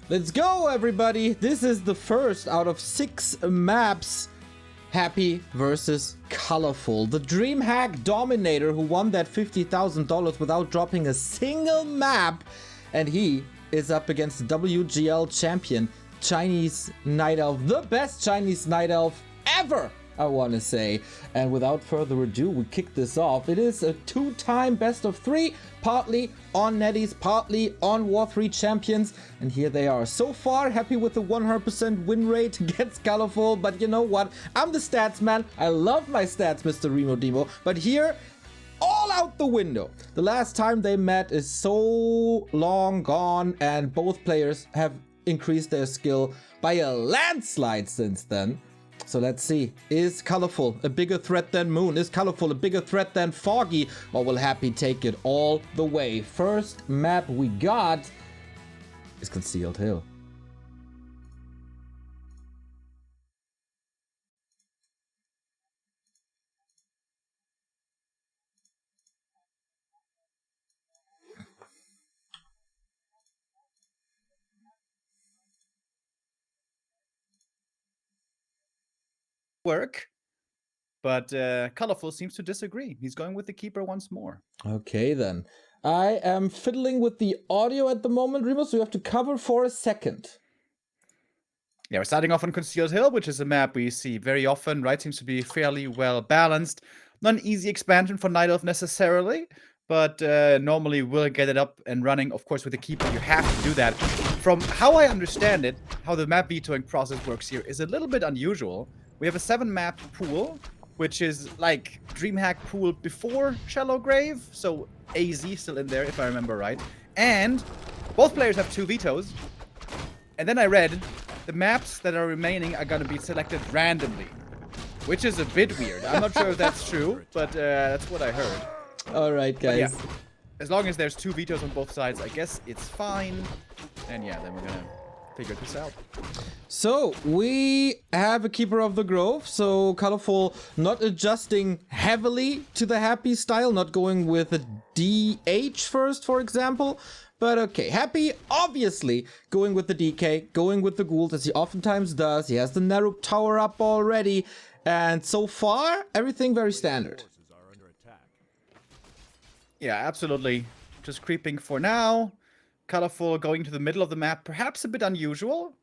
Let's go, everybody. This is the first out of 6 maps. Happy versus Colorful. The DreamHack Dominator who won that $50,000 without dropping a single map. And he is up against the WGL champion, Chinese Night Elf. The best Chinese Night Elf ever, I want to say. And without further ado, we kick this off. It is a 2-time best of 3, partly on Netties, partly on War3 champions. And here they are. So far, happy with the 100% win rate against Colorful. But you know what? I'm the stats man. I love my stats, Mr. Remo Demo. But here, all out the window. The last time they met is so long gone. And both players have increased their skill by a landslide since then. So let's see, is Colorful a bigger threat than Moon? Is Colorful a bigger threat than Foggy? Or will Happy take it all the way? First map we got is Concealed Hill. Work, but Colorful seems to disagree. He's going with the keeper once more. Okay then. I am fiddling with the audio at the moment, Remo, so you have to cover for a second. Yeah, we're starting off on Concealed Hill, which is a map we see very often, right? Seems to be fairly well balanced. Not an easy expansion for Night Elf necessarily, but normally we'll get it up and running. Of course, with the keeper, you have to do that. From how I understand it, how the map vetoing process works here is a little bit unusual. We have a 7-map pool, which is like DreamHack pool before Shallow Grave, so AZ still in there if I remember right. And both players have 2 vetoes. And then I read the maps that are remaining are going to be selected randomly, which is a bit weird. I'm not sure if that's true, but that's what I heard. All right, guys. Yeah, as long as there's 2 vetoes on both sides, I guess it's fine. And yeah, then we're going to figure this out. So we have a Keeper of the Grove, so Colorful not adjusting heavily to the Happy style, not going with a DH first, for example. But okay, Happy obviously going with the DK, going with the Ghouls as he oftentimes does. He has the Naruk Tower up already, and so far everything very standard. Yeah, absolutely. Just creeping for now. Colorful going to the middle of the map, perhaps a bit unusual.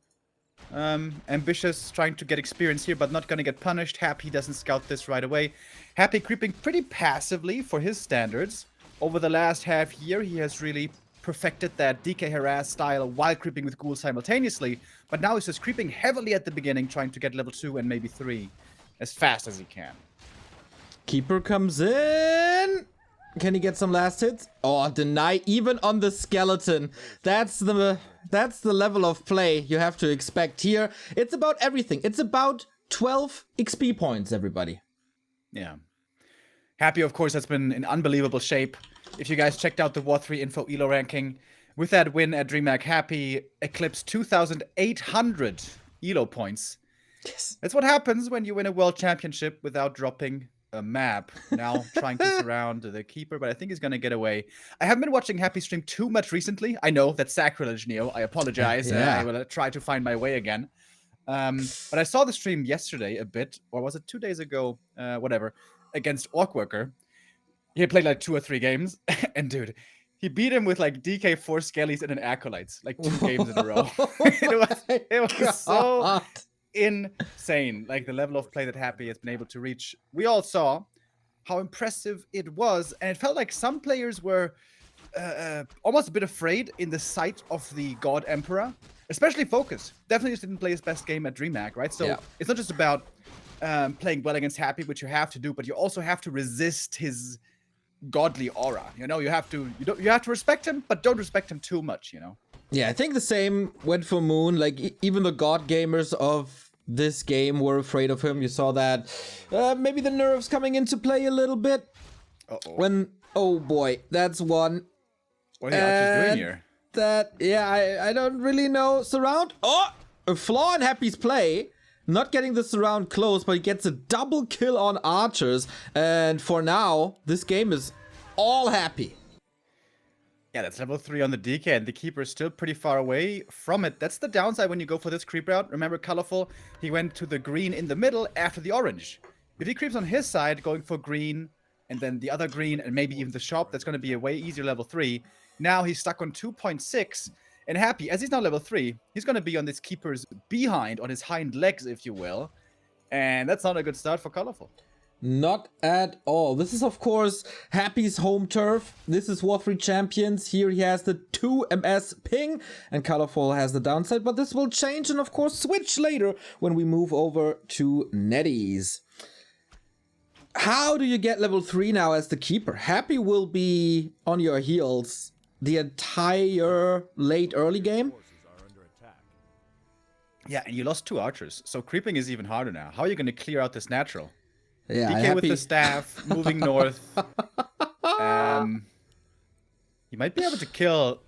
Ambitious trying to get experience here, but not going to get punished. Happy doesn't scout this right away. Happy creeping pretty passively for his standards. Over the last half year, he has really perfected that DK harass style while creeping with ghouls simultaneously. But now he's just creeping heavily at the beginning, trying to get level 2 and maybe 3 as fast as he can. Keeper comes in. Can he get some last hits? Oh, deny even on the skeleton. That's the level of play you have to expect here. It's about everything. It's about 12 XP points, everybody. Yeah. Happy, of course, has been in unbelievable shape. If you guys checked out the War3 Info ELO ranking, with that win at DreamHack, Happy eclipsed 2,800 ELO points. Yes. That's what happens when you win a world championship without dropping a map. Now trying to surround the keeper, but I think he's gonna get away. I haven't been watching Happy stream too much recently. I know that's sacrilege, Neo. I apologize. Yeah. I will try to find my way again. But I saw the stream yesterday a bit, or was it 2 days ago? Whatever, against Orc Worker. He played like 2 or 3 games, and dude, he beat him with like DK4 Skellies and an Acolytes, like 2 games in a row. it was so insane, like the level of play that Happy has been able to reach. We all saw how impressive it was, and it felt like some players were almost a bit afraid in the sight of the God Emperor, especially Focus. Definitely just didn't play his best game at DreamHack, right? So It's not just about playing well against Happy, which you have to do, but you also have to resist his godly aura. You know, you have to respect him, but don't respect him too much, you know. Yeah, I think the same went for Moon. Like, even the god gamers of this game were afraid of him. You saw that. Maybe the nerves coming into play a little bit. Uh-oh. When, oh boy, that's one. What are the archers doing here? That, yeah, I don't really know. Surround. Oh, a flaw in Happy's play. Not getting the surround close, but he gets a double kill on archers. And for now, this game is all Happy. Yeah, that's level 3 on the DK, and the keeper is still pretty far away from it. That's the downside when you go for this creep route. Remember, Colorful, he went to the green in the middle after the orange. If he creeps on his side, going for green, and then the other green, and maybe even the shop, that's going to be a way easier level 3. Now he's stuck on 2.6, and Happy, as he's now level 3, he's going to be on this keeper's behind, on his hind legs, if you will. And that's not a good start for Colorful. Not at all. This is, of course, Happy's home turf. This is Warcraft Champions. Here he has the 2 MS ping, and Colorful has the downside, but this will change and, of course, switch later when we move over to Netties. How do you get level 3 now as the keeper? Happy will be on your heels the entire late early game. Yeah, and you lost 2 archers, so creeping is even harder now. How are you going to clear out this natural? Yeah, DK with the staff, moving north. He might be able to kill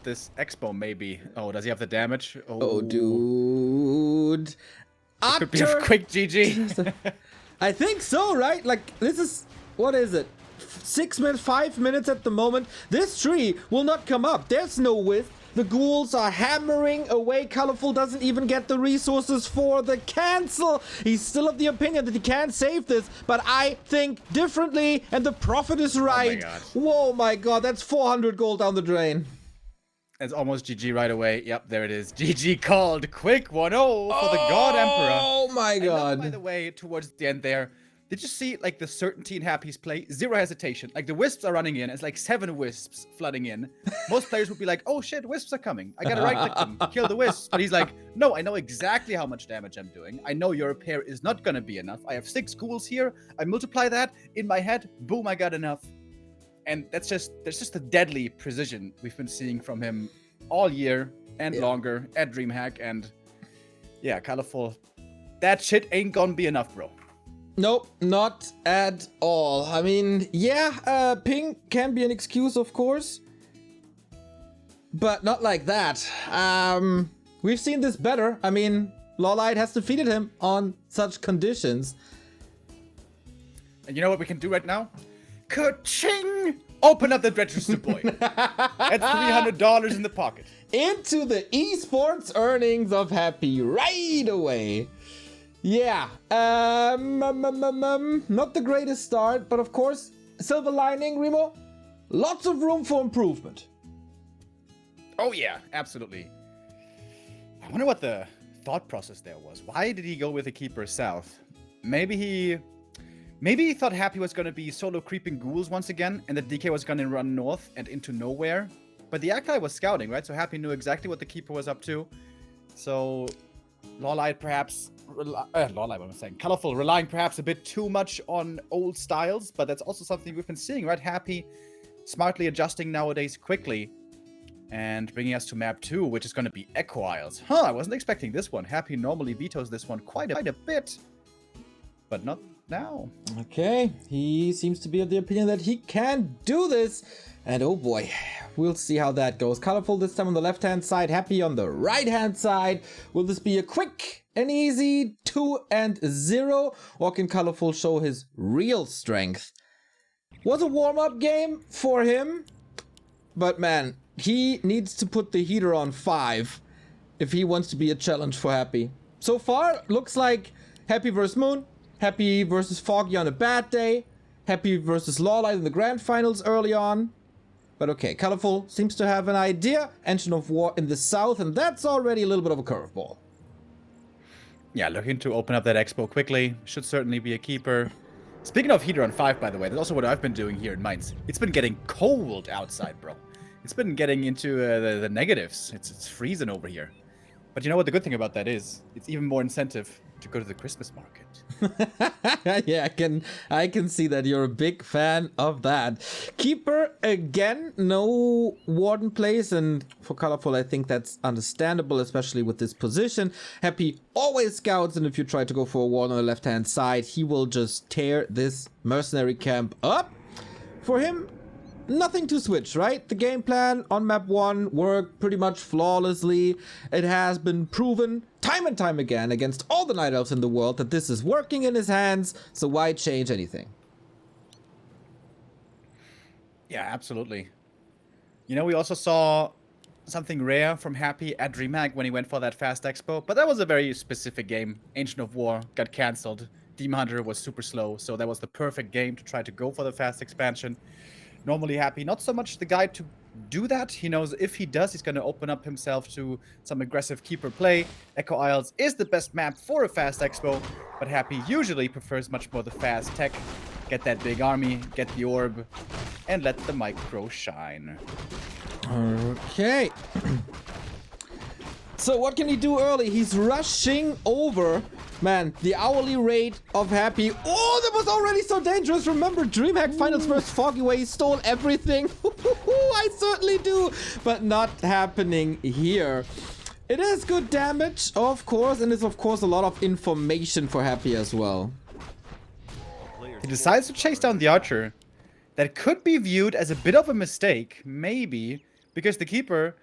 this Expo, maybe. Oh, does he have the damage? Oh dude. Could be a quick GG. I think so, right? Like, this is... What is it? 6 minutes, 5 minutes at the moment. This tree will not come up. There's no width. The ghouls are hammering away. Colorful doesn't even get the resources for the cancel. He's still of the opinion that he can't save this, but I think differently, and the prophet is right. Whoa, my god, that's 400 gold down the drain. It's almost GG right away. Yep, there it is. GG called. Quick 1-0 for the God Emperor. Oh my god. By the way, towards the end there, did you see like the certainty in Happy's play? Zero hesitation. Like the wisps are running in. It's like 7 wisps flooding in. Most players would be like, oh shit, wisps are coming. I gotta right click them, kill the wisps. But he's like, no, I know exactly how much damage I'm doing. I know your repair is not gonna be enough. I have 6 ghouls here. I multiply that in my head. Boom, I got enough. And that's just the deadly precision we've been seeing from him all year and longer at DreamHack. And yeah, Colorful. That shit ain't gonna be enough, bro. Nope, not at all. I mean, yeah, ping can be an excuse, of course, but not like that. We've seen this better. I mean, Lawlight has defeated him on such conditions. And you know what we can do right now? Ka-ching! Open up the register, boy. That's $300 in the pocket. Into the esports earnings of Happy right away. Yeah, not the greatest start, but of course, silver lining, Remo, lots of room for improvement. Oh yeah, absolutely. I wonder what the thought process there was. Why did he go with the keeper south? Maybe he thought Happy was going to be solo creeping ghouls once again, and that DK was going to run north and into nowhere. But the Akai was scouting, right? So Happy knew exactly what the keeper was up to. So Lawlight perhaps... Lawlight, what I'm saying. Colorful, relying perhaps a bit too much on old styles, but that's also something we've been seeing, right? Happy smartly adjusting nowadays quickly and bringing us to map 2, which is going to be Echo Isles. Huh, I wasn't expecting this one. Happy normally vetoes this one quite a bit, but not now. Okay, he seems to be of the opinion that he can do this. And oh boy, we'll see how that goes. Colorful this time on the left-hand side, Happy on the right-hand side. Will this be a quick and easy 2-0? Or can Colorful show his real strength? Was a warm-up game for him. But man, he needs to put the heater on 5 if he wants to be a challenge for Happy. So far, looks like Happy versus Moon, Happy versus Foggy on a bad day, Happy versus Lawlight in the grand finals early on. But okay, Colorful seems to have an idea. Engine of War in the south, and that's already a little bit of a curveball. Yeah, looking to open up that expo quickly. Should certainly be a keeper. Speaking of heater on 5, by the way, that's also what I've been doing here in Mainz. It's been getting cold outside, bro. It's been getting into the negatives. It's freezing over here. But you know what the good thing about that is? It's even more incentive to go to the Christmas market. Yeah, I can see that you're a big fan of that. Keeper again, no Warden plays, and for Colorful I think that's understandable, especially with this position. Happy always scouts, and if you try to go for a Warden on the left hand side, he will just tear this mercenary camp up. For him, nothing to switch, right? The game plan on map 1 worked pretty much flawlessly. It has been proven time and time again against all the Night Elves in the world that this is working in his hands, so why change anything? Yeah, absolutely. You know, we also saw something rare from Happy at DreamHack when he went for that Fast Expo, but that was a very specific game. Ancient of War got cancelled. Demon Hunter was super slow, so that was the perfect game to try to go for the fast expansion. Normally Happy, not so much the guy to do that. He knows if he does, he's going to open up himself to some aggressive keeper play. Echo Isles is the best map for a fast expo, but Happy usually prefers much more the fast tech. Get that big army, get the orb, and let the micro shine. Okay. So what can he do early? He's rushing over. Man, the hourly rate of Happy. Oh, that was already so dangerous. Remember DreamHack Finals vs. Foggy where he stole everything? I certainly do. But not happening here. It is good damage, of course, and it's of course a lot of information for Happy as well. He decides to chase down the archer. That could be viewed as a bit of a mistake, maybe, because the keeper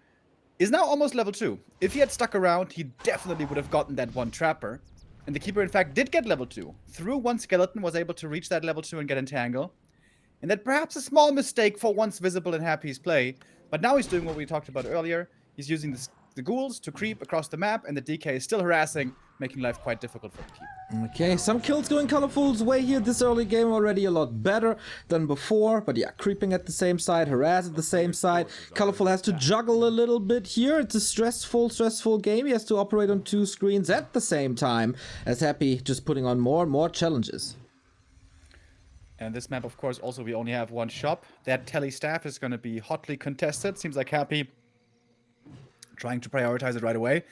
is now almost level 2. If he had stuck around, he definitely would have gotten that one trapper. And the keeper, in fact, did get level 2. Through one skeleton, was able to reach that level 2 and get entangle. And that perhaps a small mistake for once visible in Happy's play. But now he's doing what we talked about earlier. He's using the ghouls to creep across the map, and the DK is still harassing, making life quite difficult for the keeper. Okay, some kills going Colorful's way here. This early game already a lot better than before. But yeah, creeping at the same side, harass at the same side. Colorful has to juggle a little bit here. It's a stressful game. He has to operate on 2 screens at the same time. As Happy just putting on more and more challenges. And this map, of course, also we only have one shop. That tele staff is going to be hotly contested. Seems like Happy trying to prioritize it right away.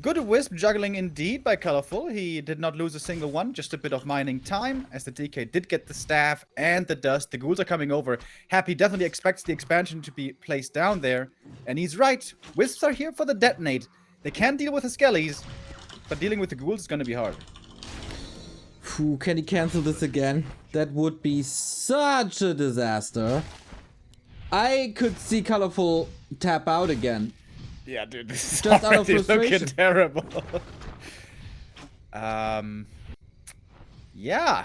Good wisp juggling indeed by Colorful. He did not lose a single one, just a bit of mining time, as the DK did get the staff and the dust. The ghouls are coming over. Happy definitely expects the expansion to be placed down there. And he's right. Wisps are here for the detonate. They can deal with the skellies, but dealing with the ghouls is going to be hard. Phew, can he cancel this again? That would be such a disaster. I could see Colorful tap out again. Yeah, dude, this is just out of already frustration. looking terrible. Yeah.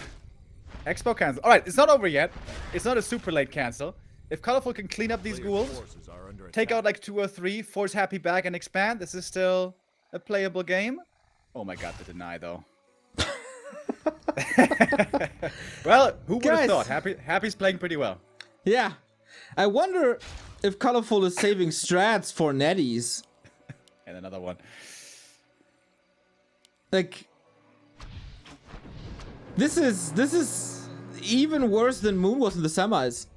Expo cancel. Alright, it's not over yet. It's not a super late cancel. If Colorful can clean up these ghouls, take out like 2 or 3, force Happy back and expand, this is still a playable game. Oh my god, the deny though. Well, who would have thought? Happy's playing pretty well. Yeah. I wonder if Colorful is saving strats for netties. And another one. Like, this is even worse than Moon was in the semis.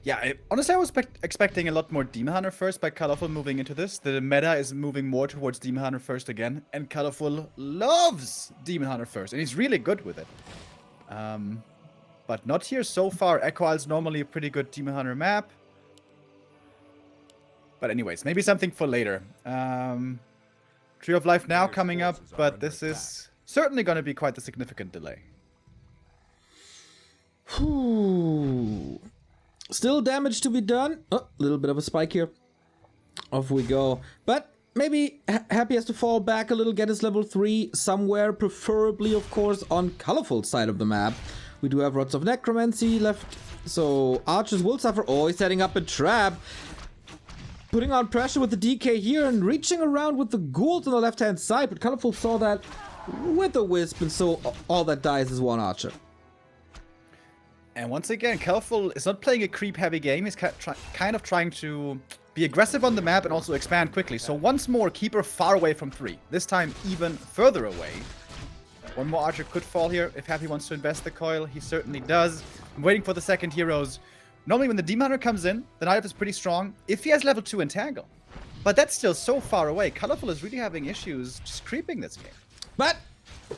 Yeah, honestly, I was expecting a lot more Demon Hunter first by Colorful moving into this. The meta is moving more towards Demon Hunter first again, and Colorful loves Demon Hunter first, and he's really good with it. But not here so far. Echo Isle's normally a pretty good Demon Hunter map. But anyways, maybe something for later. Tree of Life now coming up, but this is certainly going to be quite a significant delay. Whew. Still damage to be done. Oh, a little bit of a spike here. Off we go. But maybe Happy has to fall back a little, get his level 3 somewhere, preferably, of course, on Colorful side of the map. We do have Rods of Necromancy left, so archers will suffer. Oh, he's setting up a trap. Putting on pressure with the DK here and reaching around with the ghouls on the left-hand side, but Colorful saw that with a wisp, and so all that dies is one archer. And once again, Colorful is not playing a creep-heavy game. He's kind of trying to be aggressive on the map and also expand quickly. So once more, keeper far away from 3. This time even further away. One more archer could fall here. If Happy wants to invest the coil, he certainly does. I'm waiting for the second heroes. Normally when the Demon Hunter comes in, the Night Elf is pretty strong if he has level 2 entangle. But that's still so far away. Colorful is really having issues just creeping this game. But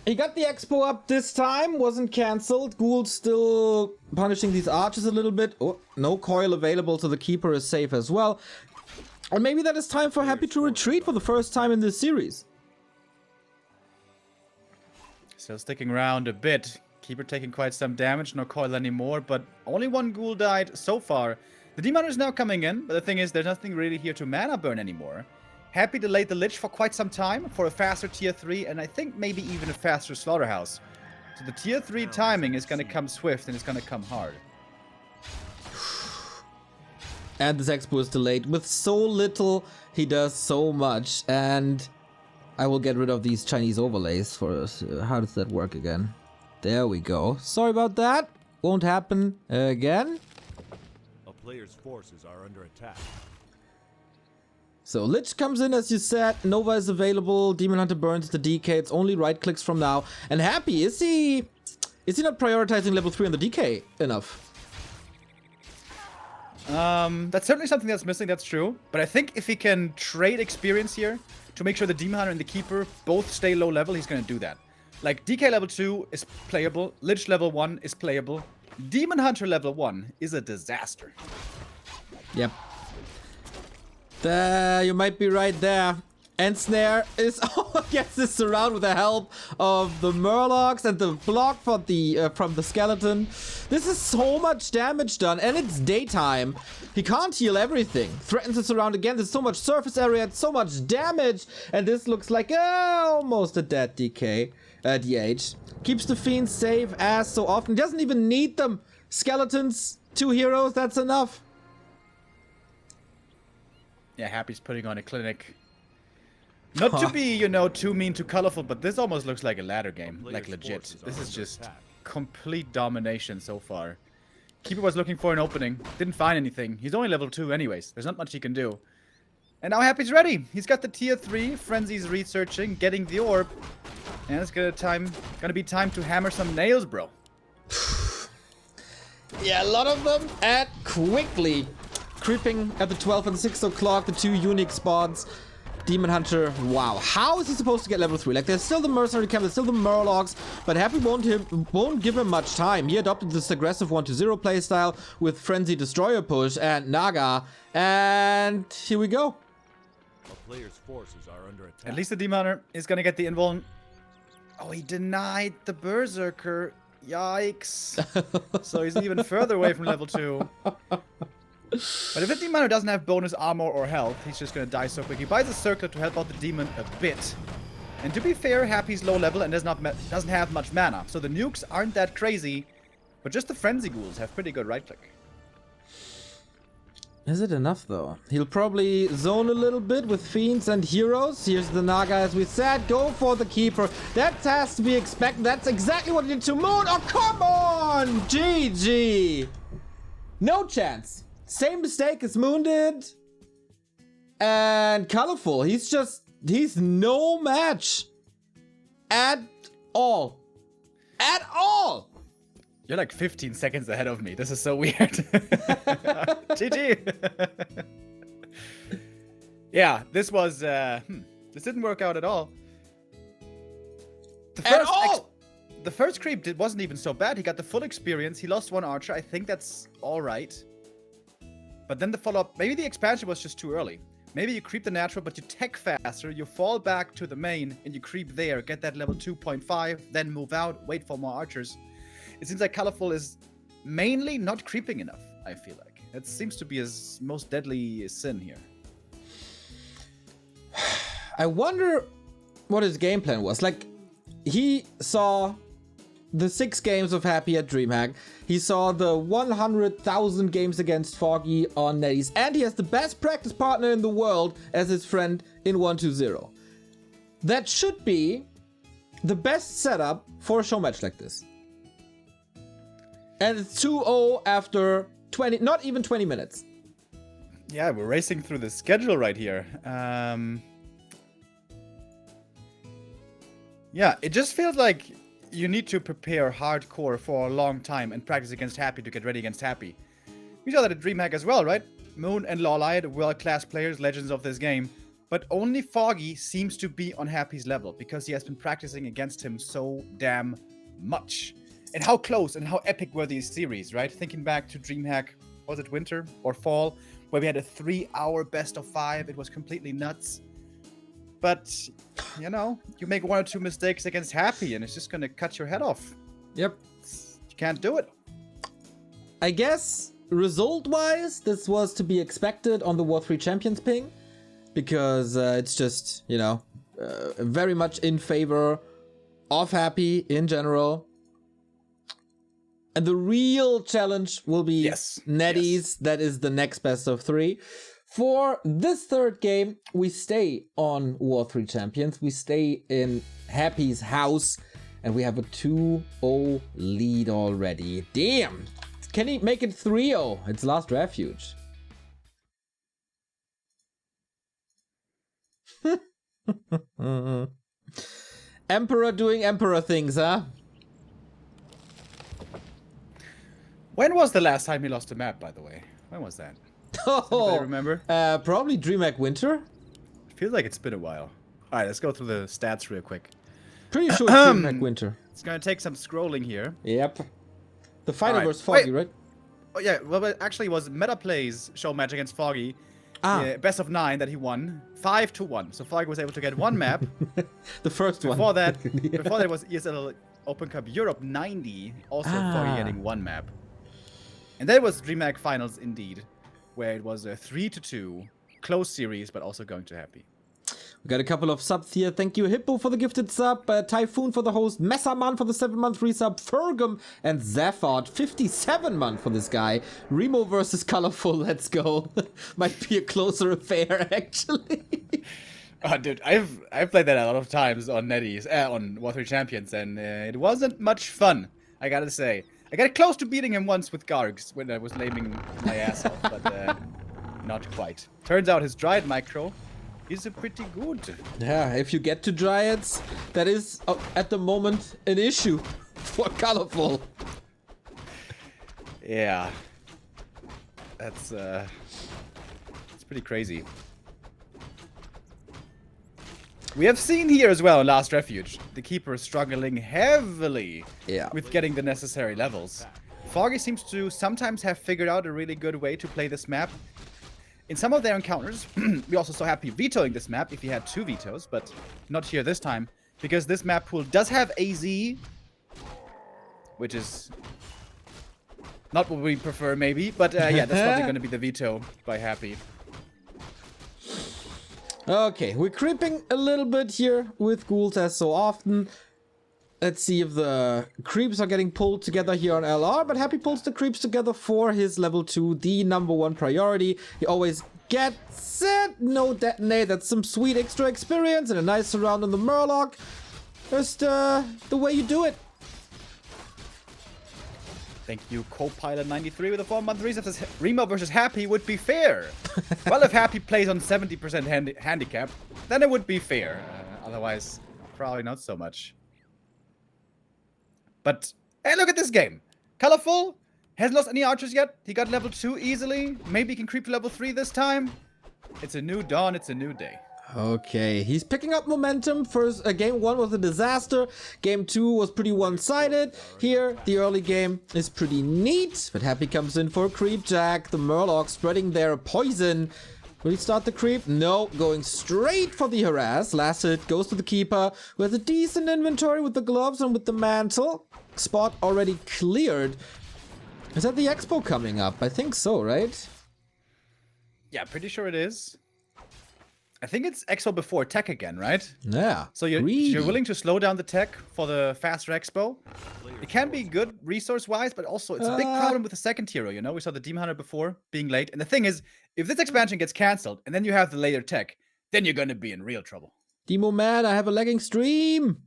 he got the expo up this time, wasn't cancelled. Ghouls still punishing these archers a little bit. Oh, no coil available, so the keeper is safe as well. Or maybe that is time for Happy to retreat for the first time in this series. Still sticking around a bit. Keeper taking quite some damage, no coil anymore, but only one ghoul died so far. The Demon Hunter is now coming in, but the thing is, there's nothing really here to mana burn anymore. Happy delayed the Lich for quite some time for a faster tier 3, and I think maybe even a faster Slaughterhouse. So the tier 3 timing is going to come swift, and it's going to come hard. And this expo is delayed. With so little, he does so much. And I will get rid of these Chinese overlays for us. How does that work again? There we go. Sorry about that. Won't happen again. A player's forces are under attack. So Lich comes in, as you said. Nova is available. Demon Hunter burns the DK. It's only right clicks from now. And Happy, is he not prioritizing level 3 on the DK enough? That's certainly something that's missing, that's true. But I think if he can trade experience here to make sure the Demon Hunter and the Keeper both stay low level, he's gonna do that. Like, DK level 2 is playable, Lich level 1 is playable, Demon Hunter level 1 is a disaster. Yep. You might be right there. And Snare is gets this surround with the help of the Murlocs and the block for from the skeleton. This is so much damage done, and it's daytime. He can't heal everything. Threatens to surround again. There's so much surface area, it's so much damage, and this looks like almost a dead DK. DH keeps the fiends safe as so often. Doesn't even need them. Skeletons, 2 heroes. That's enough. Yeah, Happy's putting on a clinic. Not to be, you know, too mean, too colorful, but this almost looks like a ladder game, like legit. This is just complete domination so far. Keeper was looking for an opening, didn't find anything. He's only level 2 anyways, there's not much he can do. And now Happy's ready. He's got the tier 3, Frenzy's researching, getting the orb. And it's gonna be time to hammer some nails, bro. Yeah, a lot of them, and quickly. Creeping at the 12 and 6 o'clock, the 2 unique spawns. Demon Hunter, wow. How is he supposed to get level 3? Like, there's still the Mercenary Camp, there's still the Murlocs, but Happy won't give him much time. He adopted this aggressive 1-0 playstyle with Frenzy Destroyer push and Naga, and here we go. A player's forces are under attack. At least the Demon Hunter is gonna get the invuln. Oh, he denied the Berserker. Yikes. So he's even further away from level 2. But if the Demon Hunter doesn't have bonus armor or health, he's just gonna die so quick. He buys a circlet to help out the demon a bit. And to be fair, Happy's low level and doesn't have much mana. So the nukes aren't that crazy, but just the Frenzy Ghouls have pretty good right click. Is it enough though? He'll probably zone a little bit with Fiends and Heroes. Here's the Naga, as we said. Go for the Keeper. That has to be expected. That's exactly what he did to Moon. Oh, come on! GG! No chance. Same mistake as Moon did. And Colorful. He's no match. At all. At all! You're like 15 seconds ahead of me. This is so weird. GG. Yeah, this was, this didn't work out at all. The first creep wasn't even so bad. He got the full experience. He lost 1 archer. I think that's all right. But then the follow-up, maybe the expansion was just too early. Maybe you creep the natural, but you tech faster, you fall back to the main, and you creep there, get that level 2.5, then move out, wait for more archers. It seems like Colorful is mainly not creeping enough, I feel like. That seems to be his most deadly sin here. I wonder what his game plan was. Like, he saw the 6 games of Happy at DreamHack. He saw the 100,000 games against Foggy on NetEase. And he has the best practice partner in the world as his friend in 1-2-0. That should be the best setup for a show match like this. And it's 2-0 after 20, not even 20 minutes. Yeah, we're racing through the schedule right here. Yeah, it just feels like you need to prepare hardcore for a long time and practice against Happy to get ready against Happy. We saw that at DreamHack as well, right? Moon and Lawlight, world-class players, legends of this game. But only Foggy seems to be on Happy's level because he has been practicing against him so damn much. And how close and how epic were these series, right? Thinking back to DreamHack, was it winter or fall, where we had a 3-hour best of 5. It was completely nuts. But, you know, you make 1 or 2 mistakes against Happy and it's just gonna cut your head off. Yep. You can't do it. I guess, result-wise, this was to be expected on the War 3 Champions ping. Because it's just, you know, very much in favor of Happy in general. And the real challenge will be Yes. Netties. That is the next best of 3. For this third game, we stay on War 3 Champions. We stay in Happy's house. And we have a 2-0 lead already. Damn. Can he make it 3-0? It's last Refuge. Emperor doing Emperor things, huh? When was the last time he lost a map, by the way? When was that? Does anybody remember? Probably DreamHack Winter. Feels like it's been a while. All right, let's go through the stats real quick. Pretty sure it's DreamHack Winter. It's gonna take some scrolling here. Yep. The final Alright, versus Foggy, right? Oh yeah, well, it actually was Meta Play's show match against Foggy. Ah. Best of 9 that he won, 5-1. So Foggy was able to get one map. The first one. Before that, Yeah. before that was ESL Open Cup Europe 90. Also Foggy getting one map. And then was DreamHack Finals indeed, where it was a 3-2 close series, but also going to Happy. We got a couple of subs here. Thank you, Hippo, for the gifted sub. Typhoon for the host. Messaman for the 7-month resub. Fergum and Zaphod. 57-month for this guy. Remo versus Colorful. Let's go. Might be a closer affair, actually. Oh, dude, I've played that a lot of times on Netties, on War 3 Champions, and it wasn't much fun, I gotta say. I got close to beating him once with Gargs when I was laming my ass off, but not quite. Turns out his Dryad Micro is a pretty good. Yeah, if you get to Dryads, that is, at the moment, an issue for Colorful. Yeah. That's pretty crazy. We have seen here as well in Last Refuge, the Keeper struggling heavily with getting the necessary levels. Foggy seems to sometimes have figured out a really good way to play this map. In some of their encounters, we also saw Happy vetoing this map if he had 2 vetoes, but not here this time, because this map pool does have AZ, which is not what we prefer maybe, but yeah, that's probably going to be the veto by Happy. Okay, we're creeping a little bit here with ghouls as so often. Let's see if the creeps are getting pulled together here on LR, but Happy pulls the creeps together for his level 2, the #1 priority. He always gets it. No detonate, that's some sweet extra experience and a nice surround on the Murloc. Just the way you do it. Thank you, Copilot93 with a 4-month reset. Says Remo versus Happy would be fair. Well, if Happy plays on 70% handicap, then it would be fair. Otherwise, probably not so much. But, hey, look at this game. Colorful hasn't lost any archers yet. He got level 2 easily. Maybe he can creep to level 3 this time. It's a new dawn. It's a new day. Okay, he's picking up momentum. First, game 1 was a disaster. Game 2 was pretty one-sided. Here, the early game is pretty neat. But Happy comes in for a creep jack. The Murloc spreading their poison. Will he start the creep? No, going straight for the harass. Last hit goes to the Keeper, who has a decent inventory with the gloves and with the mantle. Spot already cleared. Is that the expo coming up? I think so, right? Yeah, pretty sure it is. I think it's expo before tech again, right? Yeah. So you're willing to slow down the tech for the faster expo? It can be good resource-wise, but also it's a big problem with the second hero, you know? We saw the Demon Hunter before being late. And the thing is, if this expansion gets cancelled and then you have the later tech, then you're gonna be in real trouble. Demo man, I have a lagging stream.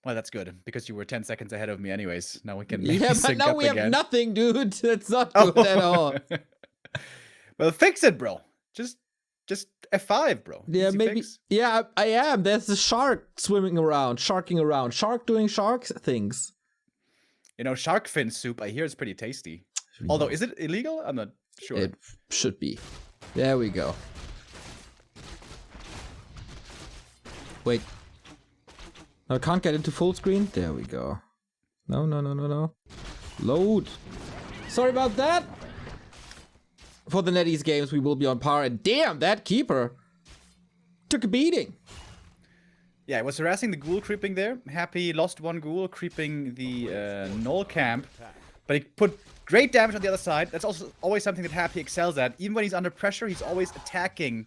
Well, that's good, because you were 10 seconds ahead of me anyways. Now we can Yeah, but sync now up we again. have nothing, dude. That's not good at all. Well, fix it, bro. Just F5, bro. Yeah, Easy maybe. fix. Yeah, I am. There's a shark swimming around, sharking around. Shark doing shark things. You know, shark fin soup, I hear it's pretty tasty. Although, is it illegal? I'm not sure. It should be. There we go. Wait. No, I can't get into full screen. There we go. No. Load. Sorry about that. For the Netties games, we will be on par. And damn, that Keeper took a beating. Yeah, I was harassing the ghoul creeping there. Happy lost one ghoul creeping the null camp. But he put great damage on the other side. That's also always something that Happy excels at. Even when he's under pressure, he's always attacking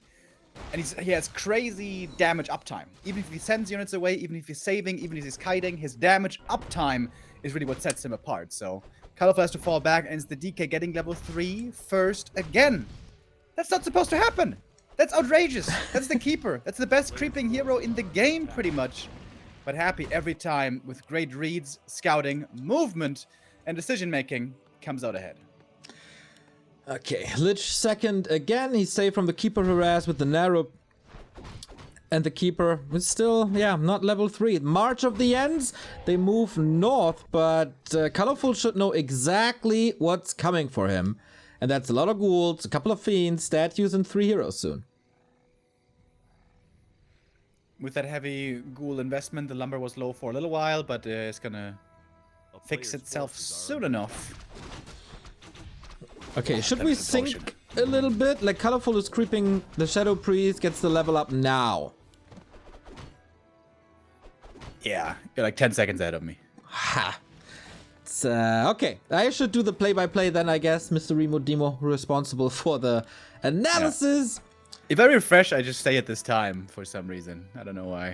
And he has crazy damage uptime. Even if he sends units away, even if he's saving, even if he's kiting, his damage uptime is really what sets him apart. So Colorful has to fall back, and it's the DK getting level 3 first again. That's not supposed to happen. That's outrageous. That's the keeper. That's the best creeping hero in the game, pretty much. But Happy every time with great reads, scouting, movement, and decision-making comes out ahead. Okay, Lich second again. He's saved from the Keeper harass with the narrow. And the Keeper is still, yeah, not level 3. March of the Ends, they move north, but Colorful should know exactly what's coming for him. And that's a lot of ghouls, a couple of fiends, statues, and 3 heroes soon. With that heavy ghoul investment, the lumber was low for a little while, but it's gonna fix itself soon enough. Okay, should we sync a little bit? Like, Colorful is creeping the Shadow Priest, gets the level up now. Yeah, you're like 10 seconds ahead of me. Ha! It's, okay, I should do the play-by-play then, I guess. Mr. Remo Demo responsible for the analysis. Yeah. If I refresh, I just stay at this time for some reason. I don't know why.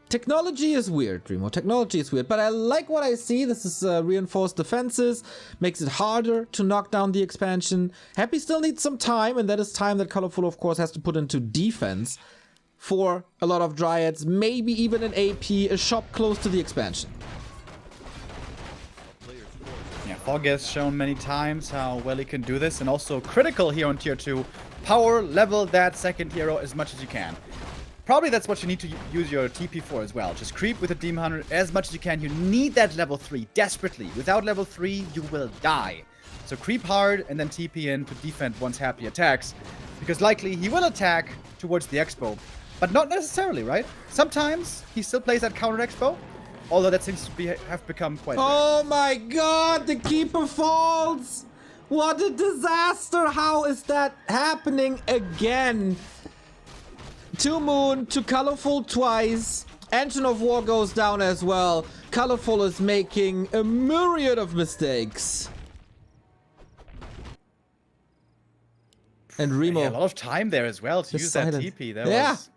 Technology is weird, Remo. Technology is weird, but I like what I see. This is reinforced defenses, makes it harder to knock down the expansion. Happy still needs some time, and that is time that Colorful, of course, has to put into defense for a lot of Dryads, maybe even an AP, a shop close to the expansion. Yeah, Fog has shown many times how well he can do this, and also critical here on tier 2. Power level that second hero as much as you can. Probably that's what you need to use your TP for as well. Just creep with a Demon Hunter as much as you can. You need that level 3 desperately. Without level 3, you will die. So creep hard and then TP in to defend once Happy attacks. Because likely he will attack towards the Expo. But not necessarily, right? Sometimes he still plays that counter Expo. Although that seems to have become quite Oh my god, the Keeper falls! What a disaster! How is that happening again? To Moon, to Colorful twice. Engine of War goes down as well. Colorful is making a myriad of mistakes. And Remo. Yeah, a lot of time there as well to use that TP. That was...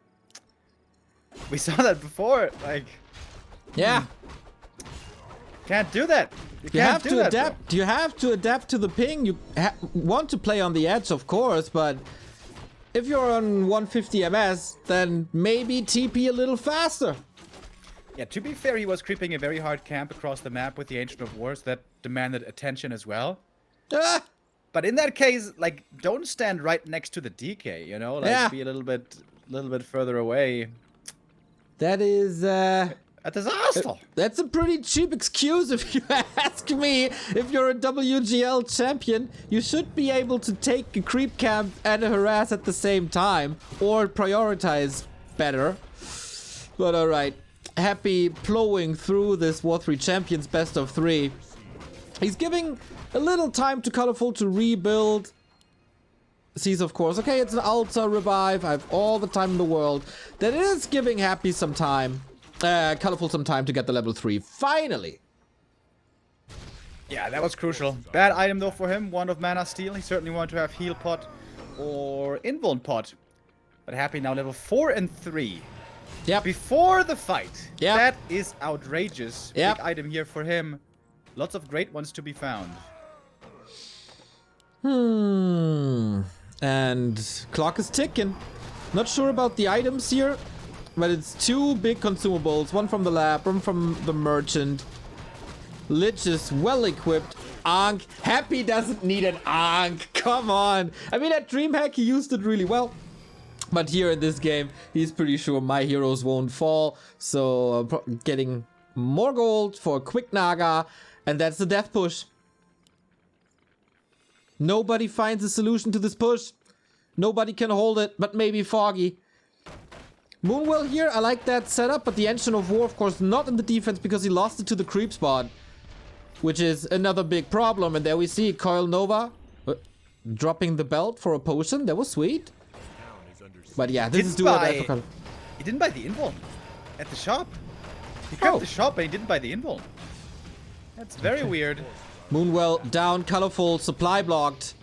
We saw that before. Like... Yeah. Can't do that. You have to adapt. You have to adapt to the ping. You want to play on the edge, of course, but... If you're on 150 MS, then maybe TP a little faster. Yeah, to be fair, he was creeping a very hard camp across the map with the Ancient of Wars that demanded attention as well. Ah! But in that case, like, don't stand right next to the DK, you know? Like, be a little bit further away. That is, a disaster. That's a pretty cheap excuse if you ask me. If you're a WGL champion, you should be able to take a creep camp and a harass at the same time, or prioritize better. But alright, Happy plowing through this War 3 Champions best of 3. He's giving a little time to Colorful to rebuild. Sees, of course, okay, it's an Alta revive. I have all the time in the world. That is giving Happy some time. Colorful some time to get the level 3. Finally! Yeah, that was crucial. Bad item though for him. Wand of Mana Steel. He certainly wanted to have Heal Pot or Invuln Pot. But Happy now level 4 and 3. Yep. Before the fight. Yep. That is outrageous. Yep. Big item here for him. Lots of great ones to be found. And clock is ticking. Not sure about the items here. But it's 2 big consumables, one from the lab, one from the merchant. Lich is well equipped. Ankh. Happy doesn't need an Ankh. Come on. I mean, at DreamHack, he used it really well. But here in this game, he's pretty sure my heroes won't fall. So, getting more gold for a quick Naga. And that's the death push. Nobody finds a solution to this push. Nobody can hold it, but maybe Foggy. Moonwell here, I like that setup, but the Engine of War, of course, not in the defense because he lost it to the creep spot. Which is another big problem. And there we see Coil Nova dropping the belt for a potion. That was sweet. But yeah, this is doing it. He didn't buy the Invuln at the shop. He grabbed the shop, but he didn't buy the Invuln. That's very weird. Moonwell down, Colorful, supply blocked.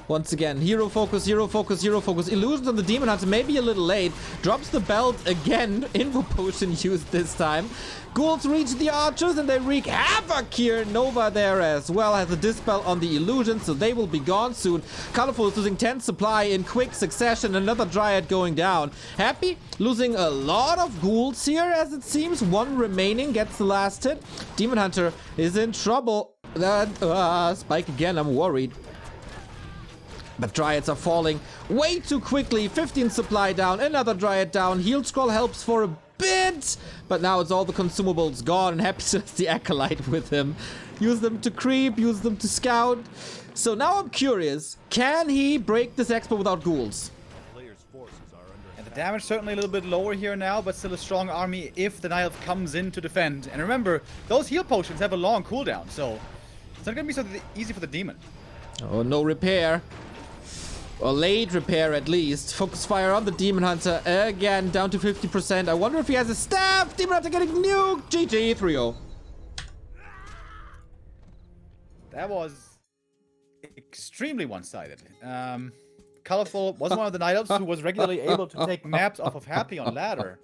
once again. Hero focus, hero focus, hero focus. Illusions on the Demon Hunter, maybe a little late. Drops the belt again. Info potion used this time. Ghouls reach the archers and they wreak havoc here. Nova there as well has a dispel on the illusion, so they will be gone soon. Colorful is losing 10 supply in quick succession. Another Dryad going down. Happy losing a lot of ghouls here as it seems. One remaining gets the last hit. Demon Hunter is in trouble. Spike again, I'm worried. But Dryads are falling way too quickly. 15 supply down, another Dryad down. Heal Scroll helps for a bit, but now it's all the consumables gone, and Happy has the Acolyte with him. Use them to creep, use them to scout. So now I'm curious, can he break this expo without ghouls? Players' forces are under And the attack. damage certainly a little bit lower here now, but still a strong army if the Night Elf comes in to defend. And remember, those heal potions have a long cooldown, so it's not going to be so easy for the demon. Oh, no repair. Or late repair at least. Focus fire on the Demon Hunter again, down to 50%. I wonder if he has a staff. Demon Hunter getting nuked. GG 3-0. That was extremely one-sided. Colorful was one of the Night Elves who was regularly able to take maps off of Happy on ladder.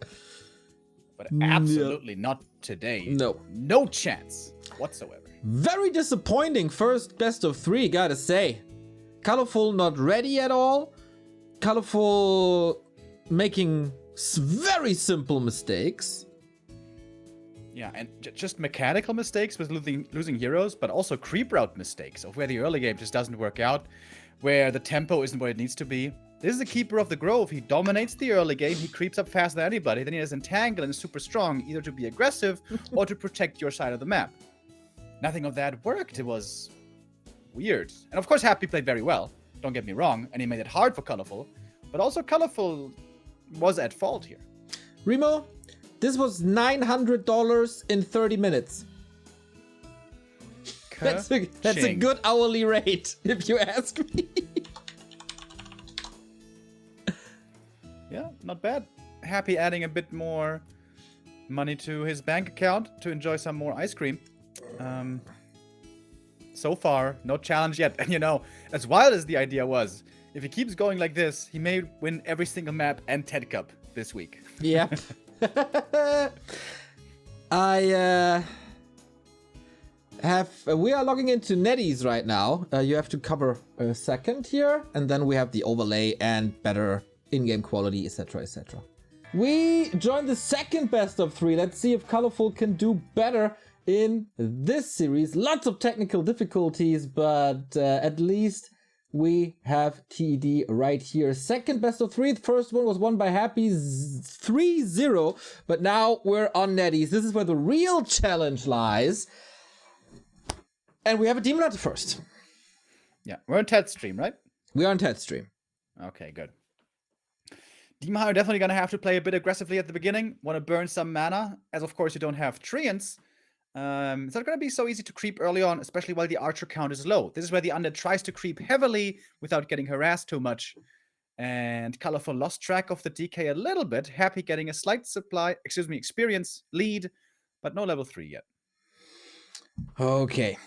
But absolutely not today. No. No chance whatsoever. Very disappointing first best of 3, gotta say. Colorful not ready at all. Colorful making very simple mistakes. Yeah, and just mechanical mistakes with losing heroes, but also creep route mistakes of where the early game just doesn't work out, where the tempo isn't where it needs to be. This is the Keeper of the Grove. He dominates the early game. He creeps up faster than anybody. Then he has Entangle and is super strong, either to be aggressive or to protect your side of the map. Nothing of that worked. It was weird. And of course, Happy played very well. Don't get me wrong. And he made it hard for Colorful. But also Colorful was at fault here. Remo, this was $900 in 30 minutes. That's a good hourly rate, if you ask me. Yeah, not bad. Happy adding a bit more money to his bank account to enjoy some more ice cream. So far, no challenge yet. And you know, as wild as the idea was, if he keeps going like this, he may win every single map and TED Cup this week. Yeah. We are logging into NetEase right now. You have to cover a second here, and then we have the overlay and better in-game quality, etc., etc. We joined the second best of 3. Let's see if Colorful can do better in this series. Lots of technical difficulties, but at least we have TED right here. Second best of 3. The first one was won by Happy 3-0, but now we're on NetEase. This is where the real challenge lies. And we have a Demon Hunter first. Yeah, we're on TED stream, right? We are on TED stream. Okay, good. Demon Hunter definitely going to have to play a bit aggressively at the beginning. Want to burn some mana, as of course you don't have Treants. It's not going to be so easy to creep early on, especially while the archer count is low. This is where the undead tries to creep heavily without getting harassed too much. And Colorful lost track of the DK a little bit. Happy getting a slight experience lead, but no level 3 yet. Okay.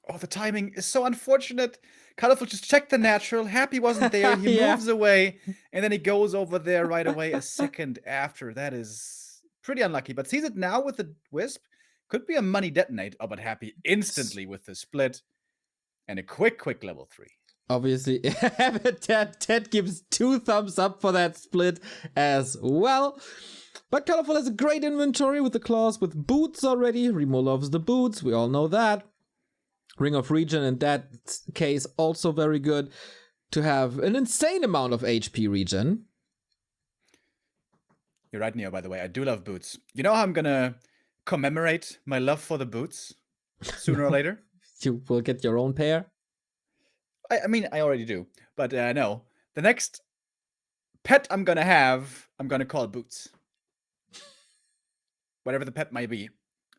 Oh, the timing is so unfortunate. Colorful just checked the natural. Happy wasn't there. He moves away, and then he goes over there right away a second after. That is pretty unlucky, but sees it now with the Wisp. Could be a money detonate. Oh, but Happy instantly with the split and a quick level 3. Obviously, Ted gives 2 thumbs up for that split as well. But Colorful has a great inventory with the claws with boots already. Remo loves the boots. We all know that. Ring of Regen in that case also very good to have an insane amount of HP regen. You're right, Neo, by the way. I do love boots. You know how I'm gonna commemorate my love for the boots sooner or later? You will get your own pair? I mean, I already do. But no. The next pet I'm gonna have, I'm gonna call Boots. Whatever the pet might be.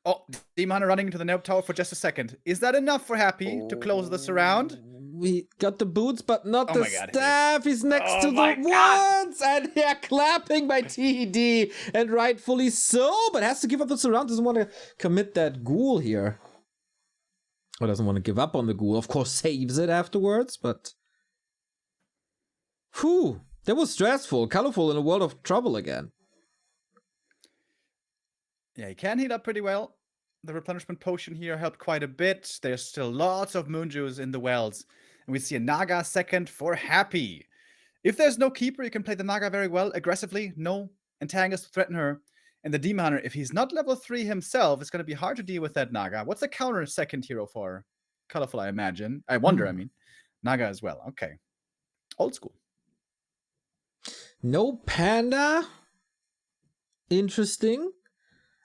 Oh, Demon Hunter running into the Nope Tower for just a second. Is that enough for Happy to close this around? We got the boots, but not the staff. He's next to the God. woods, and yeah, clapping by TED, and rightfully so, but has to give up the surround. Doesn't want to commit that ghoul here. Or doesn't want to give up on the ghoul. Of course, saves it afterwards, but... Whew, that was stressful. Colorful in a world of trouble again. Yeah, he can heal up pretty well. The replenishment potion here helped quite a bit. There's still lots of moon juice in the wells. And we see a Naga second for Happy. If there's no keeper, you can play the Naga very well, aggressively. No antagonists to threaten her. And the Demon Hunter, if he's not level 3 himself, it's going to be hard to deal with that Naga. What's the counter second hero for? Colorful, I imagine. I wonder, I mean. Naga as well. Okay. Old school. No panda? Interesting.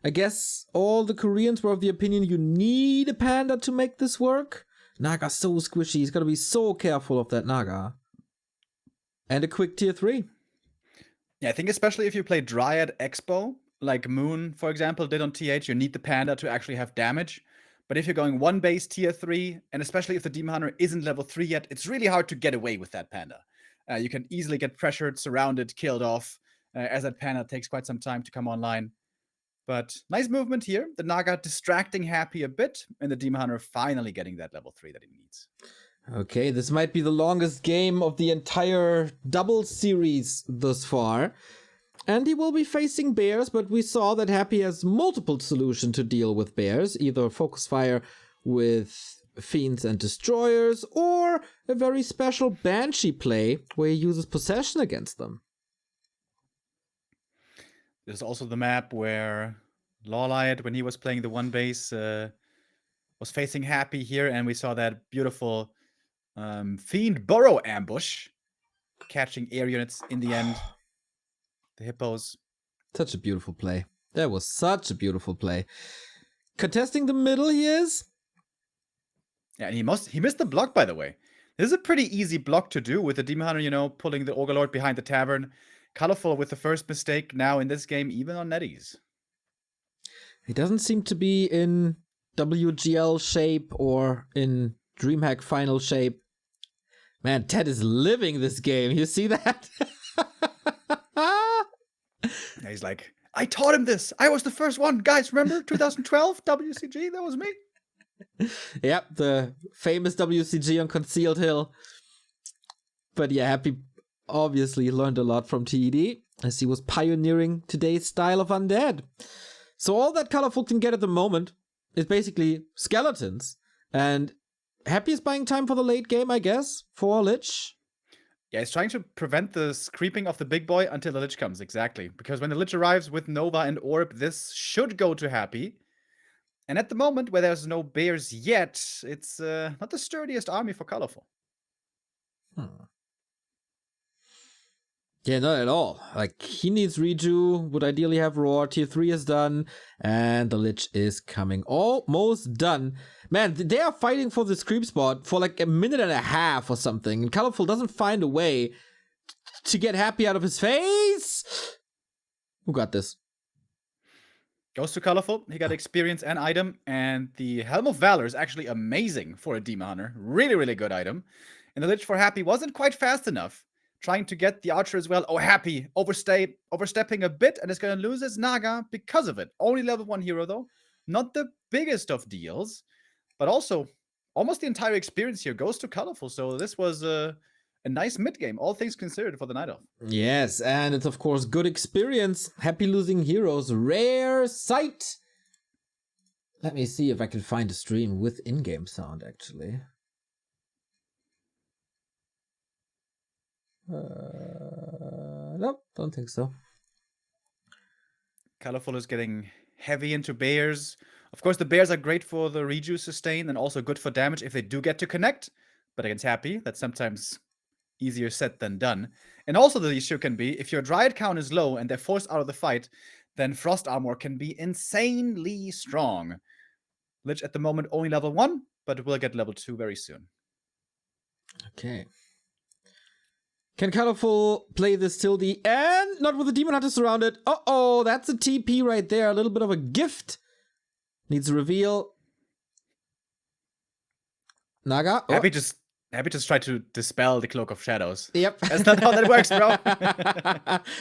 I guess all the Koreans were of the opinion you need a panda to make this work. Naga's so squishy. He's got to be so careful of that Naga. And a quick tier 3. Yeah, I think especially if you play Dryad Expo, like Moon, for example, did on TH, you need the panda to actually have damage. But if you're going 1 base tier 3, and especially if the Demon Hunter isn't level 3 yet, it's really hard to get away with that panda. You can easily get pressured, surrounded, killed off, as that panda takes quite some time to come online. But nice movement here. The Naga distracting Happy a bit, and the Demon Hunter finally getting that level 3 that he needs. Okay, this might be the longest game of the entire double series thus far. And he will be facing bears, but we saw that Happy has multiple solutions to deal with bears. Either focus fire with fiends and destroyers, or a very special Banshee play where he uses possession against them. There's also the map where Lawlight, when he was playing the 1 base, was facing Happy here, and we saw that beautiful Fiend Burrow ambush, catching air units in the end. The hippos. Such a beautiful play. That was such a beautiful play. Contesting the middle he is. Yeah, and he missed the block, by the way. This is a pretty easy block to do with the Demon Hunter, you know, pulling the Orgalord behind the tavern. Colorful with the first mistake now in this game, even on netties. He doesn't seem to be in WGL shape or in DreamHack final shape. Man, Ted is living this game. You see that? Yeah, he's like, I taught him this. I was the first one. Guys, remember 2012 WCG? That was me. Yep, the famous WCG on Concealed Hill. But yeah, Happy obviously learned a lot from TED, as he was pioneering today's style of undead. So all that Colorful can get at the moment is basically skeletons. And Happy is buying time for the late game, I guess, for Lich. Yeah, he's trying to prevent the creeping of the big boy until the Lich comes, exactly. Because when the Lich arrives with Nova and Orb, this should go to Happy. And at the moment, where there's no bears yet, it's not the sturdiest army for Colorful. Yeah, not at all. Like, he needs Reju, would ideally have Roar, tier 3 is done, and the Lich is coming. Almost done. Man, they are fighting for this creep spot for like a minute and a half or something, and Colorful doesn't find a way to get Happy out of his face. Who got this? Goes to Colorful. He got experience and item, and the Helm of Valor is actually amazing for a Demon Hunter. Really, really good item. And the Lich for Happy wasn't quite fast enough. Trying to get the Archer as well. Oh, Happy overstepping a bit, and is going to lose his Naga because of it. Only level 1 hero, though. Not the biggest of deals, but also almost the entire experience here goes to Colorful. So this was a nice mid-game, all things considered, for the Night Elf. Yes, and it's of course good experience. Happy losing heroes. Rare sight. Let me see if I can find a stream with in-game sound, actually. Nope, don't think so. Colorful is getting heavy into bears. Of course, the bears are great for the rejuice sustain and also good for damage if they do get to connect. But against Happy, that's sometimes easier said than done. And also the issue can be, if your Dryad count is low and they're forced out of the fight, then Frost Armor can be insanely strong. Lich at the moment only level 1, but will get level 2 very soon. Okay. Can Colorful play this till the end? Not with the Demon Hunter surrounded. Uh-oh, that's a TP right there. A little bit of a gift. Needs a reveal. Naga. Oh. Happy just Happy just try to dispel the cloak of shadows. Yep. That's not how that works, bro.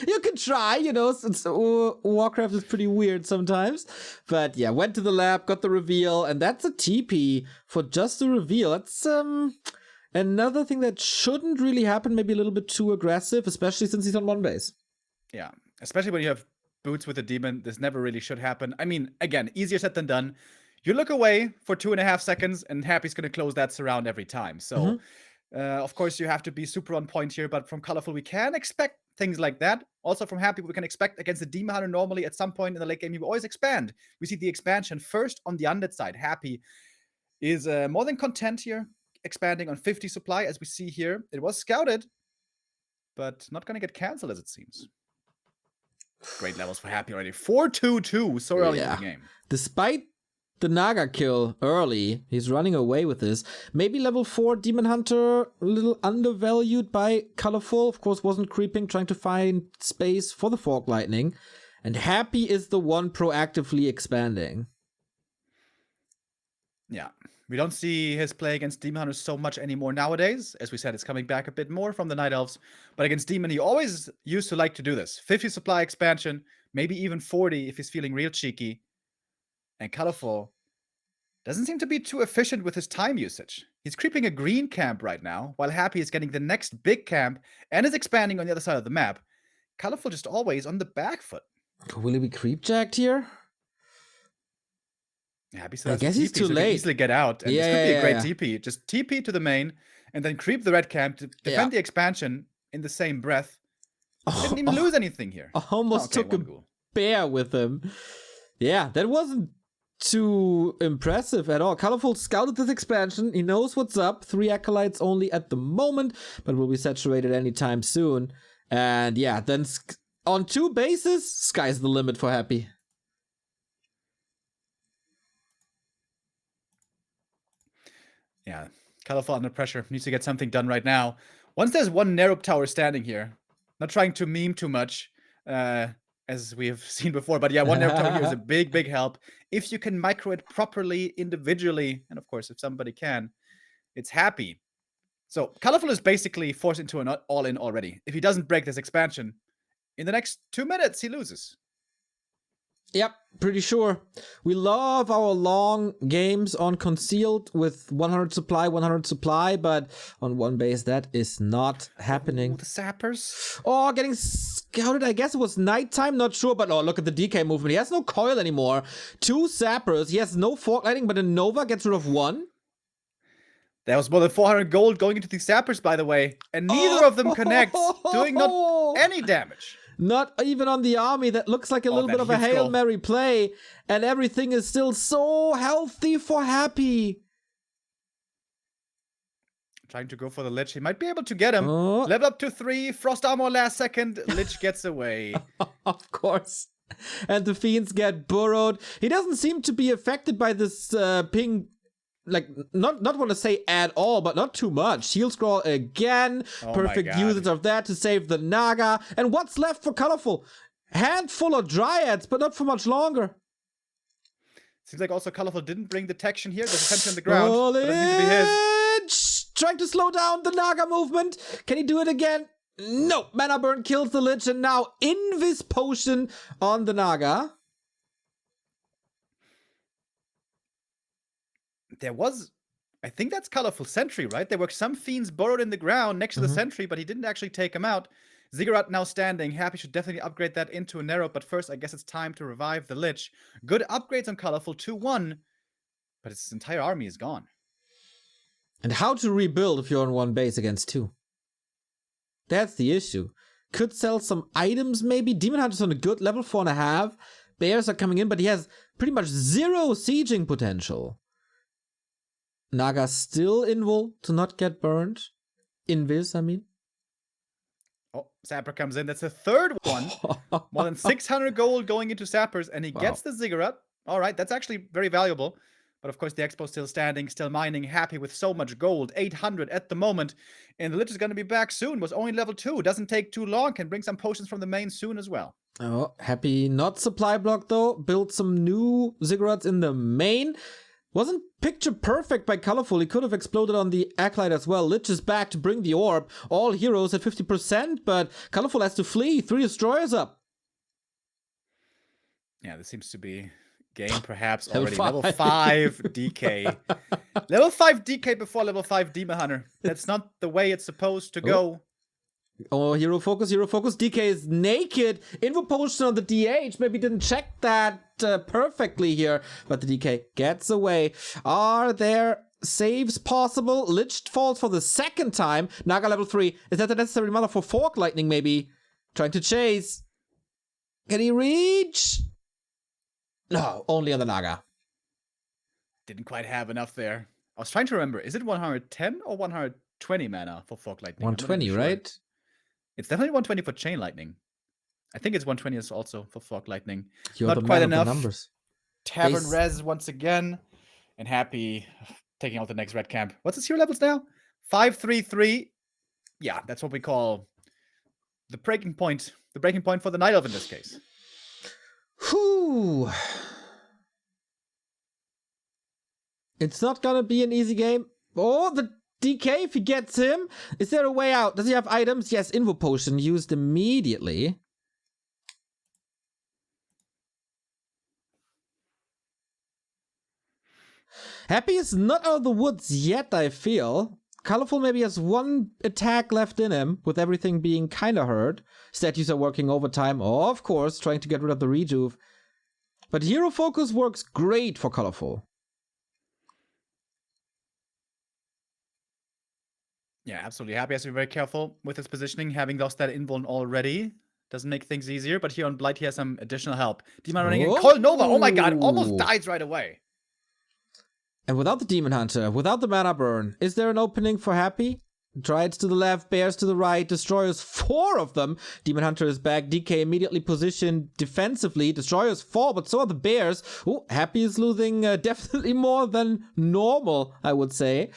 You can try, since Warcraft is pretty weird sometimes. But yeah, went to the lab, got the reveal, and that's a TP for just the reveal. That's another thing that shouldn't really happen, maybe a little bit too aggressive, especially since he's on one base. Yeah, especially when you have boots with a demon. This never really should happen. I mean, again, easier said than done. You look away for 2.5 seconds, and Happy's going to close that surround every time. So, of course, you have to be super on point here. But from Colorful, we can expect things like that. Also, from Happy, we can expect against the Demon Hunter normally at some point in the late game, he will always expand. We see the expansion first on the undead side. Happy is more than content here, expanding on 50 supply, as we see here. It was scouted, but not going to get cancelled, as it seems. Great levels for Happy already. 4-2-2 so early in the game. Despite the Naga kill early, he's running away with this. Maybe level 4 Demon Hunter, a little undervalued by Colorful. Of course, wasn't creeping, trying to find space for the Fork Lightning. And Happy is the one proactively expanding. Yeah. We don't see his play against Demon Hunters so much anymore nowadays. As we said, it's coming back a bit more from the Night Elves. But against Demon, he always used to like to do this. 50 supply expansion, maybe even 40 if he's feeling real cheeky. And Colorful doesn't seem to be too efficient with his time usage. He's creeping a green camp right now, while Happy is getting the next big camp and is expanding on the other side of the map. Colorful just always on the back foot. Will he be creep-jacked here? Happy still I has guess TP, he's too so he late. can easily get out. And this could be a great TP. Just TP to the main, and then creep the red camp to defend the expansion in the same breath. Didn't even lose anything here. Almost took a bear with him. Yeah, that wasn't too impressive at all. Colorful scouted this expansion. He knows what's up. 3 acolytes only at the moment, but will be saturated anytime soon. And yeah, then on 2 bases, sky's the limit for Happy. Yeah, Colorful under pressure. Needs to get something done right now. Once there's one Nerup tower standing here, not trying to meme too much, as we have seen before, but yeah, one Nerup tower here is a big, big help. If you can micro it properly, individually, and of course, if somebody can, it's Happy. So Colorful is basically forced into an all-in already. If he doesn't break this expansion, in the next 2 minutes, he loses. Yep, pretty sure. We love our long games on Concealed with 100 supply, but on one base, that is not happening. Ooh, the sappers. Oh, getting scouted. I guess it was nighttime, not sure, but oh, look at the DK movement. He has no coil anymore. 2 sappers. He has no Fork Lightning, but a Nova gets rid of 1. There was more than 400 gold going into these sappers, by the way, and neither of them connects, doing not any damage. Not even on the army. That looks like a little bit of a Hail Mary play. And everything is still so healthy for Happy. Trying to go for the Lich. He might be able to get him. Level up to 3. Frost armor last second. Lich gets away. Of course. And the Fiends get burrowed. He doesn't seem to be affected by this ping. Like, not want to say at all, but not too much. Shield Scroll again. Perfect usage of that to save the Naga. And what's left for Colorful? Handful of Dryads, but not for much longer. Seems like also Colorful didn't bring detection here. There's a sentry on the ground. That doesn't need to be his. Trying to slow down the Naga movement. Can he do it again? No. Mana Burn kills the Lich, and now Invis Potion on the Naga. There was, I think that's Colorful Sentry, right? There were some Fiends burrowed in the ground next to the Sentry, but he didn't actually take him out. Ziggurat now standing. Happy should definitely upgrade that into a Nerup, but first I guess it's time to revive the Lich. Good upgrades on Colorful, 2-1, but his entire army is gone. And how to rebuild if you're on one base against 2? That's the issue. Could sell some items maybe. Demon Hunter's on a good level, 4.5. Bears are coming in, but he has pretty much 0 sieging potential. Naga still invul to not get burned. Invis, I mean. Oh, Sapper comes in. That's the third one. More than 600 gold going into Sappers, and he gets the Ziggurat. All right, that's actually very valuable. But of course, the Expo's still standing, still mining, Happy with so much gold. 800 at the moment. And the Lich is going to be back soon. Was only level 2. Doesn't take too long. Can bring some potions from the main soon as well. Oh, Happy not supply block though. Build some new Ziggurats in the main. Wasn't picture perfect by Colorful. He could have exploded on the Acolyte as well. Lich is back to bring the orb. All heroes at 50%, but Colorful has to flee. 3 destroyers up. Yeah, this seems to be game perhaps Level already. five. Level 5 DK. Level 5 DK before level 5 Demon Hunter. That's not the way it's supposed to go. Oh, hero focus, hero focus. DK is naked. Invo potion on the DH. Maybe didn't check that perfectly here, but the DK gets away. Are there saves possible? Lich falls for the second time. Naga level 3. Is that the necessary mana for Fork Lightning maybe? Trying to chase. Can he reach? No, only on the Naga. Didn't quite have enough there. I was trying to remember. Is it 110 or 120 mana for Fork Lightning? 120, right? It's definitely 120 for Chain Lightning. I think it's 120 is also for Fork Lightning. You're Not the quite man of the enough. numbers. Tavern Base. Res once again. And Happy taking out the next red camp. What's his hero levels now? 533. Yeah, that's what we call the breaking point. The breaking point for the Night Elf in this case. Whew. It's not gonna be an easy game. Oh, the DK, if he gets him. Is there a way out? Does he have items? Yes, Invo Potion used immediately. Happy is not out of the woods yet, I feel. Colorful maybe has 1 attack left in him, with everything being kinda hurt. Statues are working overtime, of course, trying to get rid of the rejuve. But Hero Focus works great for Colorful. Yeah, absolutely. Happy has to be very careful with his positioning, having lost that invuln already. Doesn't make things easier, but here on Blight he has some additional help. Demon running in. Call Nova! Oh my god, almost dies right away. And without the Demon Hunter, without the mana burn, is there an opening for Happy? Dryads to the left, Bears to the right, Destroyers 4 of them. Demon Hunter is back, DK immediately positioned defensively. Destroyers 4, but so are the Bears. Ooh, Happy is losing definitely more than normal, I would say.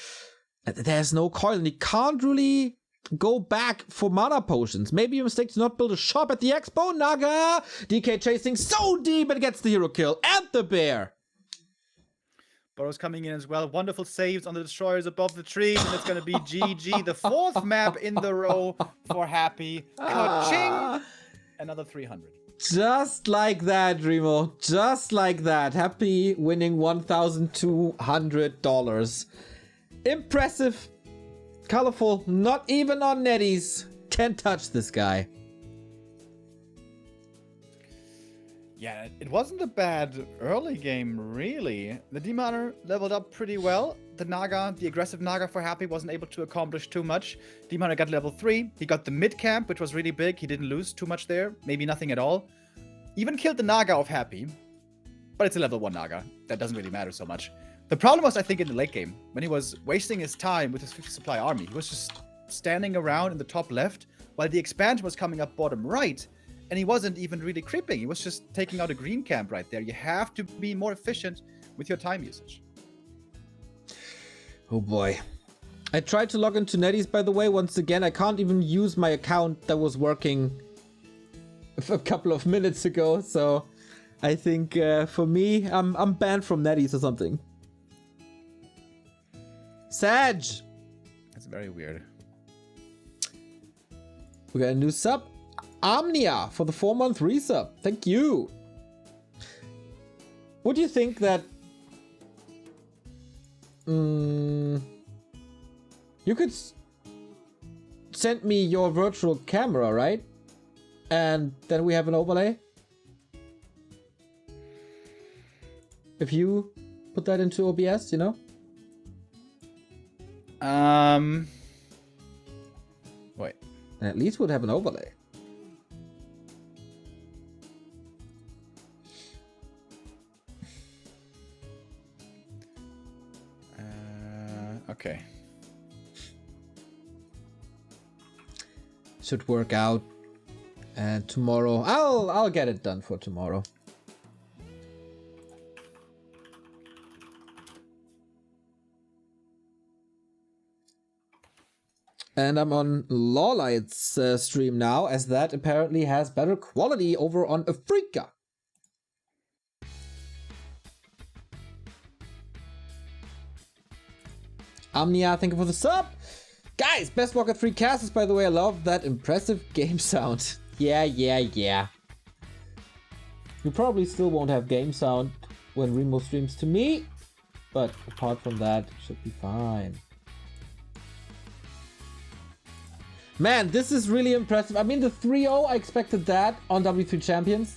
There's no coil, and he can't really go back for mana potions. Maybe a mistake to not build a shop at the expo. Naga! DK chasing so deep and gets the hero kill and the bear. Burrow's coming in as well. Wonderful saves on the Destroyers above the trees, and it's going to be GG. The 4th map in the row for Happy. Ka-ching! Another 300. Just like that, Remo. Just like that. Happy winning $1,200. Impressive. Colorful. Not even on netties. Can't touch this guy. Yeah, it wasn't a bad early game, really. The Demon Hunter leveled up pretty well. The Naga, the aggressive Naga for Happy, wasn't able to accomplish too much. Demon Hunter got level 3. He got the mid camp, which was really big. He didn't lose too much there. Maybe nothing at all. Even killed the Naga of Happy. But it's a level 1 Naga. That doesn't really matter so much. The problem was, I think, in the late game, when he was wasting his time with his 50 supply army. He was just standing around in the top left, while the expansion was coming up bottom right. And he wasn't even really creeping. He was just taking out a green camp right there. You have to be more efficient with your time usage. Oh boy. I tried to log into netties, by the way. Once again, I can't even use my account that was working a couple of minutes ago. So I think for me, I'm banned from netties or something. Sag! That's very weird. We got a new sub. Omnia for the 4-month resub. Thank you. Would you think that you could send me your virtual camera, right? And then we have an overlay? If you put that into OBS, you know? Wait. At least we'd have an overlay. Okay. Should work out. And tomorrow, I'll get it done for tomorrow. And I'm on Lawlight's stream now, as that apparently has better quality over on Afrika. Amnia, thank you for the sub. Guys, best Warcraft 3 casters, by the way. I love that impressive game sound. Yeah. We probably still won't have game sound when Remo streams to me, but apart from that, it should be fine. Man, this is really impressive. I mean, the 3-0, I expected that on W3 Champions.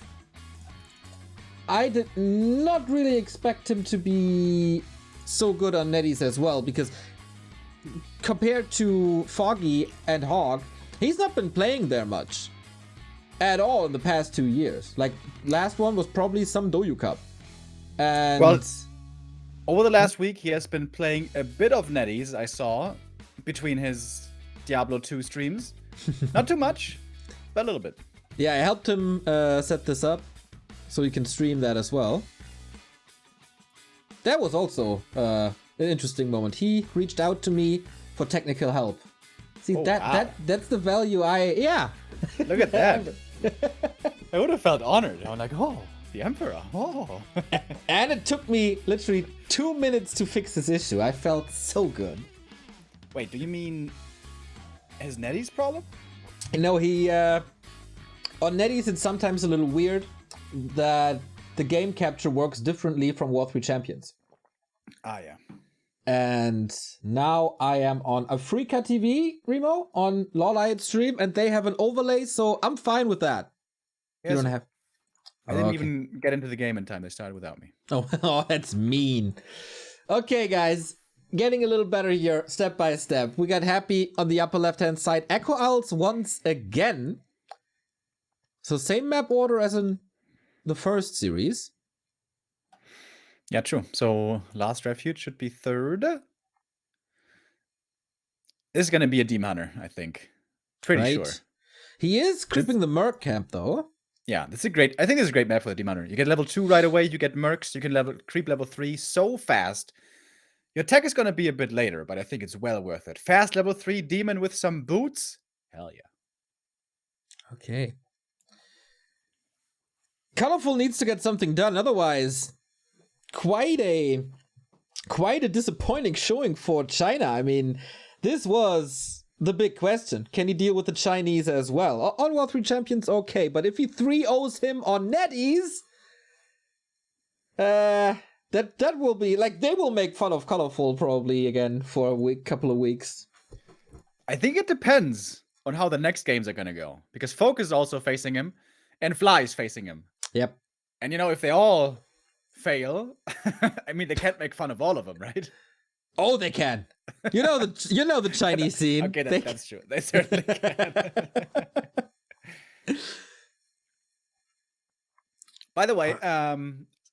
I did not really expect him to be so good on Netties as well, because compared to Foggy and Hog, he's not been playing there much at all in the past 2 years. Like, last one was probably some Doyu Cup. And well, over the last week, he has been playing a bit of Netties, I saw, between his Diablo 2 streams. Not too much, but a little bit. Yeah, I helped him set this up so he can stream that as well. That was also an interesting moment. He reached out to me for technical help. See, that's the value yeah. Look at that. I would have felt honored. I'm like, oh, the Emperor. Oh. And it took me literally 2 minutes to fix this issue. I felt so good. Wait, do you mean his Netties problem? No, he on Netties it's sometimes a little weird that the game capture works differently from War 3 Champions. Ah, yeah. And now I am on Africa TV, Remo, on Lawlight stream, and they have an overlay, so I'm fine with that. Yes. You don't have... I didn't even get into the game in time. They started without me. Oh, that's mean. Okay, guys. Getting a little better here, step by step. We got Happy on the upper left-hand side. Echo Owls once again. So same map order as in the first series. Yeah, true. So last Refuge should be third. This is going to be a Demon Hunter, I think. Pretty sure. He is creeping the Merc camp, though. Yeah, I think this is a great map for the Demon Hunter. You get level 2 right away, you get Mercs, you can creep level 3 so fast. Your tech is going to be a bit later, but I think it's well worth it. Fast level 3 Demon with some boots? Hell yeah. Okay. Colorful needs to get something done, otherwise quite a disappointing showing for China. I mean, this was the big question. Can he deal with the Chinese as well? On War 3 Champions, okay, but if he 3-0s him on NetEase, that will be, like, they will make fun of Colorful probably again for a couple of weeks. I think it depends on how the next games are going to go, because Focus is also facing him, and Fly is facing him. Yep. And, you know, if they all fail, I mean, they can't make fun of all of them, right? Oh, they can. You know the Chinese scene. Okay, that's true. They certainly can. By the way, a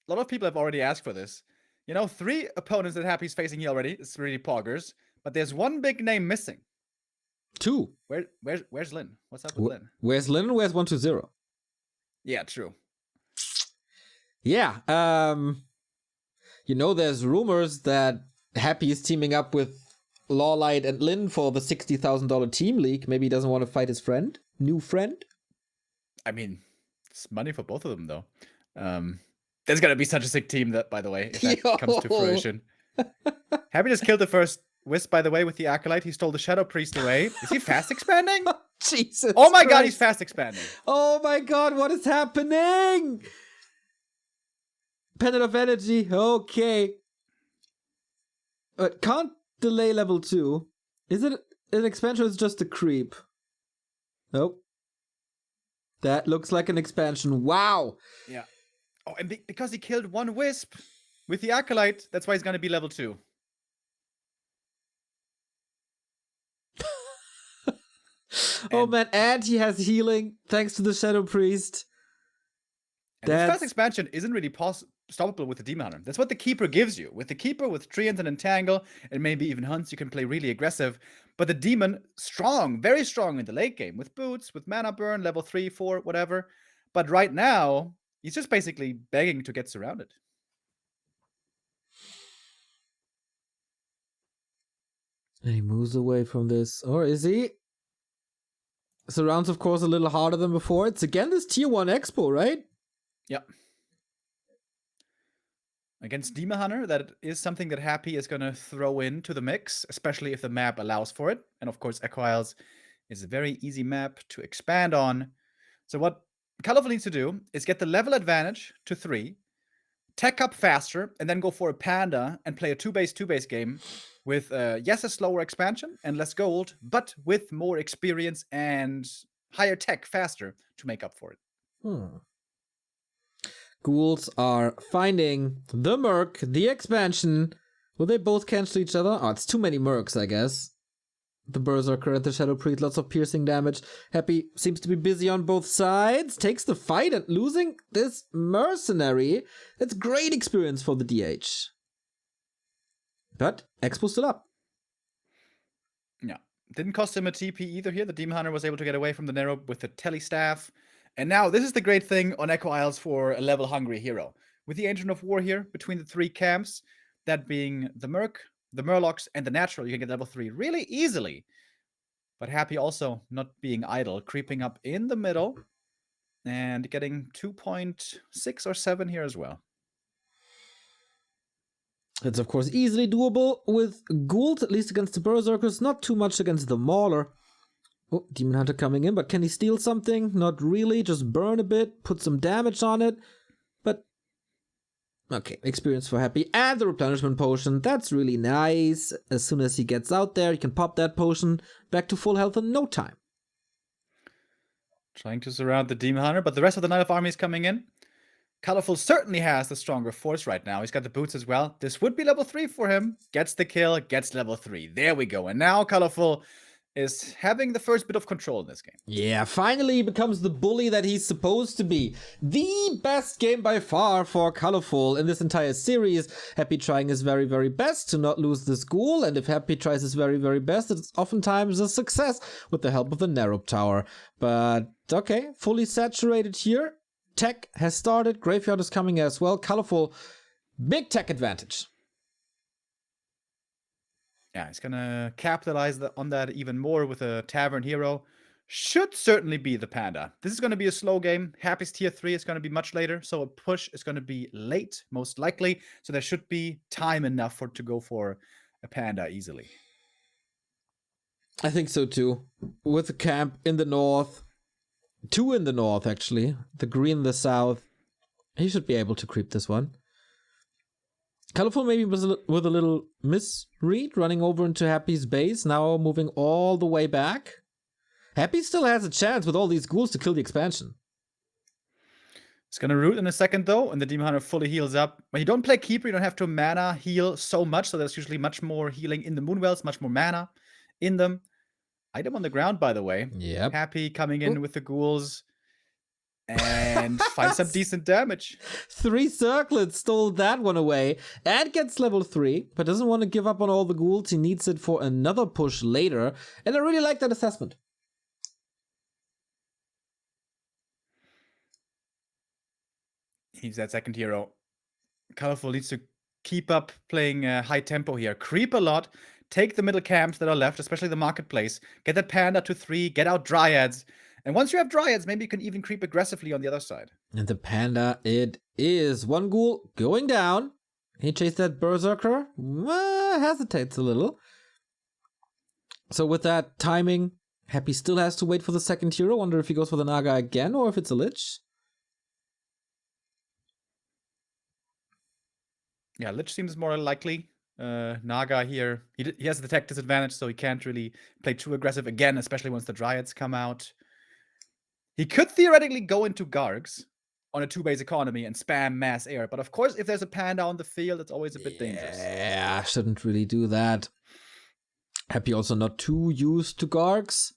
lot of people have already asked for this. You know, 3 opponents that Happy's facing here already. It's really poggers, but there's one big name missing. 2. Where's Lin? What's up with Lin? Where's Lin and where's 120? Yeah, true. Yeah, you know, there's rumors that Happy is teaming up with Lawlight and Lin for the $60,000 team league. Maybe he doesn't want to fight his new friend. I mean, it's money for both of them, though. There's gonna be such a sick team, that, by the way, if that comes to fruition. Happy just killed the first Wisp, by the way, with the Acolyte. He stole the Shadow Priest away. Is he fast expanding? Jesus! Oh my Christ. God, he's fast expanding. Oh my God, what is happening? Pendant of Energy, okay. But can't delay level 2. Is it an expansion or is it just a creep? Nope. That looks like an expansion. Wow! Yeah. Oh, and because he killed one Wisp with the Acolyte, that's why he's gonna be level 2. Oh man, and he has healing thanks to the Shadow Priest. And this fast expansion isn't really stoppable with the Demon Hunter. That's what the Keeper gives you. With the Keeper, with Treant and Entangle, and maybe even Hunts, you can play really aggressive. But the Demon, strong, very strong in the late game. With Boots, with Mana Burn, level 3, 4, whatever. But right now, he's just basically begging to get surrounded. And he moves away from this. Or is he? Surrounds, of course, a little harder than before. It's again this tier 1 expo, right? Yep. Against Demon Hunter, that is something that Happy is going to throw into the mix, especially if the map allows for it. And of course, Echo Isles is a very easy map to expand on. So what Colorful needs to do is get the level advantage to 3, tech up faster, and then go for a Panda and play a 2-base game with, yes, a slower expansion and less gold, but with more experience and higher tech faster to make up for it. Ghouls are finding the Merc, the expansion. Will they both cancel each other? Oh, it's too many Mercs, I guess. The Berserker and the Shadow Priest, lots of piercing damage. Happy seems to be busy on both sides. Takes the fight and losing this mercenary. It's great experience for the DH. But Expo's still up. Yeah. Didn't cost him a TP either here. The Demon Hunter was able to get away from the Narrow with the Telestaff. And now this is the great thing on Echo Isles for a level-hungry hero. With the Ancient of War here, between the 3 camps, that being the Merc, the Murlocs, and the Natural, you can get level 3 really easily. But Happy also not being idle, creeping up in the middle, and getting 2.6 or 7 here as well. It's of course easily doable with Ghouls, at least against the Berserkers, not too much against the Mauler. Oh, Demon Hunter coming in, but can he steal something? Not really, just burn a bit, put some damage on it. But, okay, experience for Happy. And the replenishment potion, that's really nice. As soon as he gets out there, he can pop that potion back to full health in no time. Trying to surround the Demon Hunter, but the rest of the Night Elf army is coming in. Colorful certainly has the stronger force right now. He's got the boots as well. This would be level 3 for him. Gets the kill, gets level 3. There we go. And now Colorful is having the first bit of control in this game. Yeah, finally he becomes the bully that he's supposed to be. The best game by far for Colorful in this entire series. Happy trying his very, very best to not lose this ghoul, and if Happy tries his very, very best, it's oftentimes a success with the help of the Narrow Tower. But, okay, fully saturated here. Tech has started, Graveyard is coming as well. Colorful, big tech advantage. Yeah, he's gonna capitalize on that even more with a Tavern Hero. Should certainly be the Panda. This is gonna be a slow game. Happy's tier 3 is gonna be much later, so a push is gonna be late, most likely. So there should be time enough to go for a Panda easily. I think so too. With the camp in the north, 2 in the north actually, the green in the south, he should be able to creep this one. Colorful maybe was with a little misread, running over into Happy's base, now moving all the way back. Happy still has a chance with all these ghouls to kill the expansion. It's gonna root in a second though, and the Demon Hunter fully heals up. When you don't play Keeper, you don't have to mana heal so much, so there's usually much more healing in the Moonwells, much more mana in them. Item on the ground, by the way. Yep. Happy coming in with the ghouls and find some decent damage. 3 circlets stole that one away and gets level 3, but doesn't want to give up on all the ghouls. He needs it for another push later, and I really like that assessment. He's that second hero. Colorful needs to keep up playing high tempo here. Creep a lot. Take the middle camps that are left, especially the marketplace. Get that Panda to 3. Get out Dryads. And once you have Dryads, maybe you can even creep aggressively on the other side. And the Panda, it is. 1 ghoul going down. He chased that Berserker. Hesitates a little. So with that timing, Happy still has to wait for the second hero. Wonder if he goes for the Naga again or if it's a Lich. Yeah, Lich seems more likely. Naga here, he has the tech disadvantage, so he can't really play too aggressive again, especially once the Dryads come out. He could theoretically go into Gargs on a 2-base economy and spam mass air, but of course, if there's a Panda on the field, it's always a bit dangerous. Yeah, shouldn't really do that. Happy also not too used to Gargs.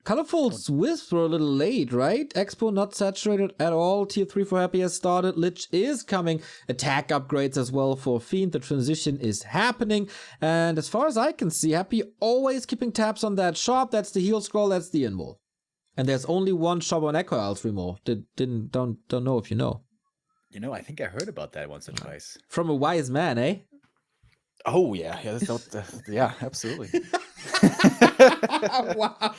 Colorful's Wisps were a little late, right? Expo not saturated at all. Tier 3 for Happy has started. Lich is coming. Attack upgrades as well for Fiend. The transition is happening. And as far as I can see, Happy always keeping tabs on that shop. That's the heal scroll. That's the invul. And there's only one shop on Echo Isles, Remo. Don't know if you know. You know, I think I heard about that once or twice. From a wise man, eh? Oh, yeah. Yeah, absolutely. Wow.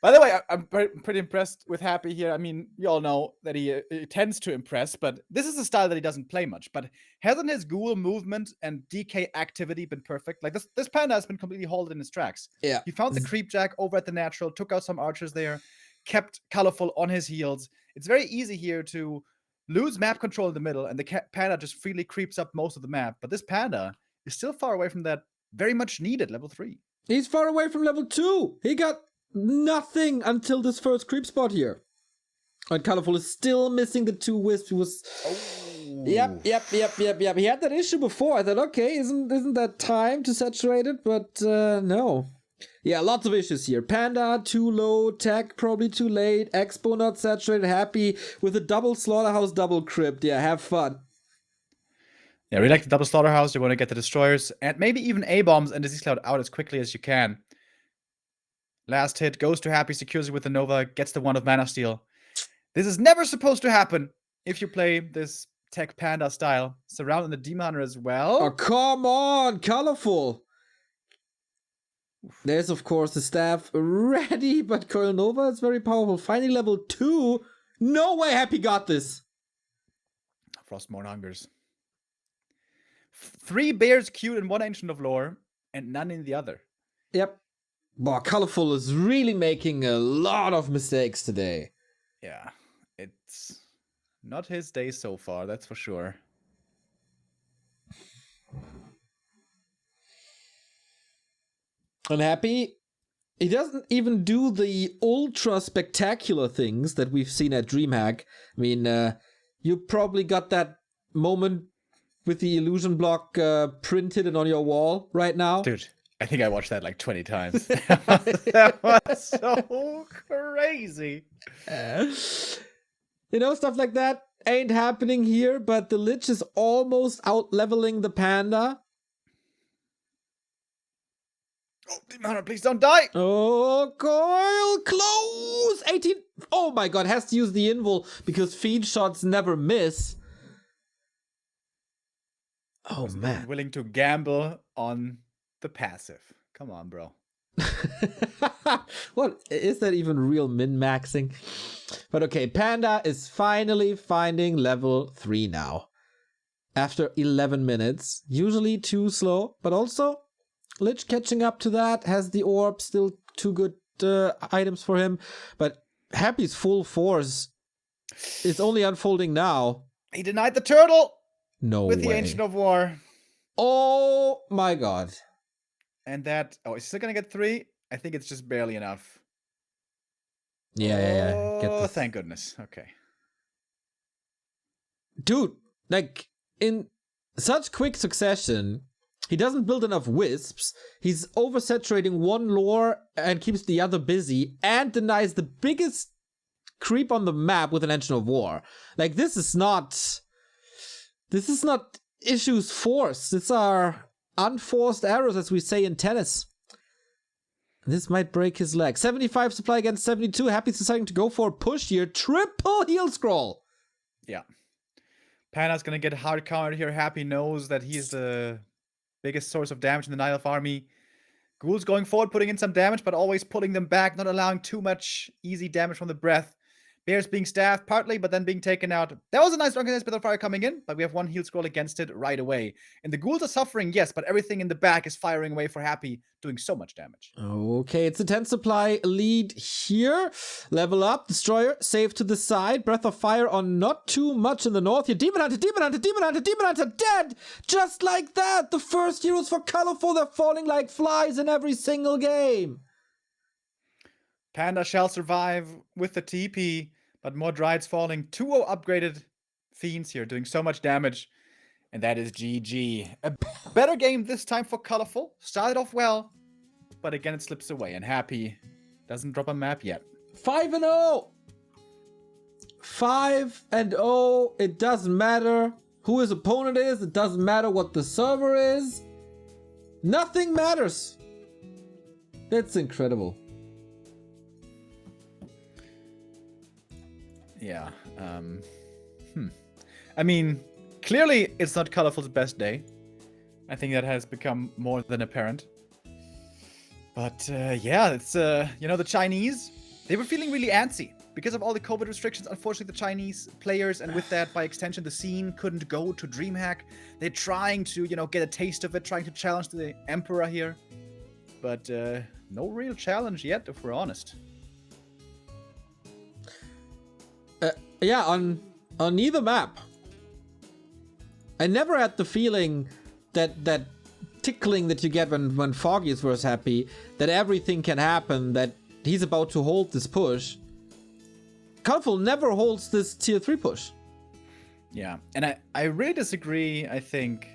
By the way, I'm pretty impressed with Happy here. I mean, you all know that he tends to impress, but this is a style that he doesn't play much. But hasn't his ghoul movement and DK activity been perfect? Like this panda has been completely halted in his tracks. Yeah. He found the creep jack over at the natural, took out some archers there, kept Colorful on his heels. It's very easy here to lose map control in the middle, and the panda just freely creeps up most of the map. But this panda is still far away from that very much needed level 3. He's far away from level 2. He got nothing until this first creep spot here. And Colorful is still missing the 2 wisps. He was... Yep. He had that issue before. I thought, okay, isn't that time to saturate it? But no. Yeah, lots of issues here. Panda, too low. Tech, probably too late. Expo, not saturated. Happy with a double slaughterhouse, double crypt. Yeah, have fun. Yeah, we like the double slaughterhouse. You want to get the destroyers and maybe even A-bombs and disease cloud out as quickly as you can. Last hit goes to Happy, secures it with the Nova, gets the one of Mana Steel. This is never supposed to happen if you play this Tech Panda style. Surrounding the Demon Hunter as well. Oh, come on, Colorful. There's, of course, the staff ready, but Coil Nova is very powerful. Finding level 2. No way Happy got this. Frostmourne hungers. 3 bears queued in one Ancient of Lore, and none in the other. Yep. Wow, Colorful is really making a lot of mistakes today. Yeah, it's not his day so far, that's for sure. And Happy, he doesn't even do the ultra spectacular things that we've seen at DreamHack. I mean, you probably got that moment with the illusion block printed and on your wall right now. Dude, I think I watched that like 20 times. That was so crazy. You know, stuff like that ain't happening here, but the Lich is almost out-leveling the Panda. Oh, Demon Hunter, please don't die! Oh, Coil, close! 18. Oh my god, has to use the invul because feed shots never miss. Oh man. Willing to gamble on the passive. Come on, bro. What is that even real min-maxing? But okay, Panda is finally finding level 3 now. After 11 minutes. Usually too slow, but also Lich catching up to that. Has the orb, still 2 good items for him. But Happy's full force is only unfolding now. He denied the turtle! No with way. the Ancient of War. Oh my god. And that... Oh, is he still gonna get 3? I think it's just barely enough. Yeah. Oh, thank goodness. Okay. Dude, like, in such quick succession, he doesn't build enough wisps, he's oversaturating one lore and keeps the other busy, and denies the biggest creep on the map with an Engine of War. Like, this is not issues forced. These are unforced errors, as we say in tennis. This might break his leg. 75 supply against 72. Happy's deciding to go for a push here. Triple heal scroll. Yeah. Panda's gonna get hard countered here. Happy knows that he's the biggest source of damage in the Night Elf army. Ghouls going forward, putting in some damage, but always pulling them back, not allowing too much easy damage from the breath. Bears being staffed partly, but then being taken out. That was a nice organized Battle Fire coming in, but we have 1 heal scroll against it right away. And the ghouls are suffering, yes, but everything in the back is firing away for Happy, doing so much damage. Okay, it's a 10 supply lead here. Level up, Destroyer, save to the side. Breath of Fire on not too much in the north here. Demon Hunter, dead! Just like that! The first heroes for Colorful, they're falling like flies in every single game. Panda shall survive with the TP, but more Dryads falling. 2-0 upgraded Fiends here, doing so much damage. And that is GG. A better game this time for Colorful. Started off well, but again it slips away. And Happy doesn't drop a map yet. 5-0! 5-0. It doesn't matter who his opponent is. It doesn't matter what the server is. Nothing matters. That's incredible. Yeah. I mean, clearly it's not Colorful's best day. I think that has become more than apparent. But yeah, it's you know, the Chinese, they were feeling really antsy because of all the COVID restrictions. Unfortunately, the Chinese players, and with that, by extension, the scene couldn't go to DreamHack. They're trying to, get a taste of it, trying to challenge the Emperor here. But no real challenge yet, if we're honest. Yeah, on either map. I never had the feeling that tickling that you get when Foggy is first happy, that everything can happen, that he's about to hold this push. Colorful never holds this tier 3 push. Yeah, and I really disagree, I think,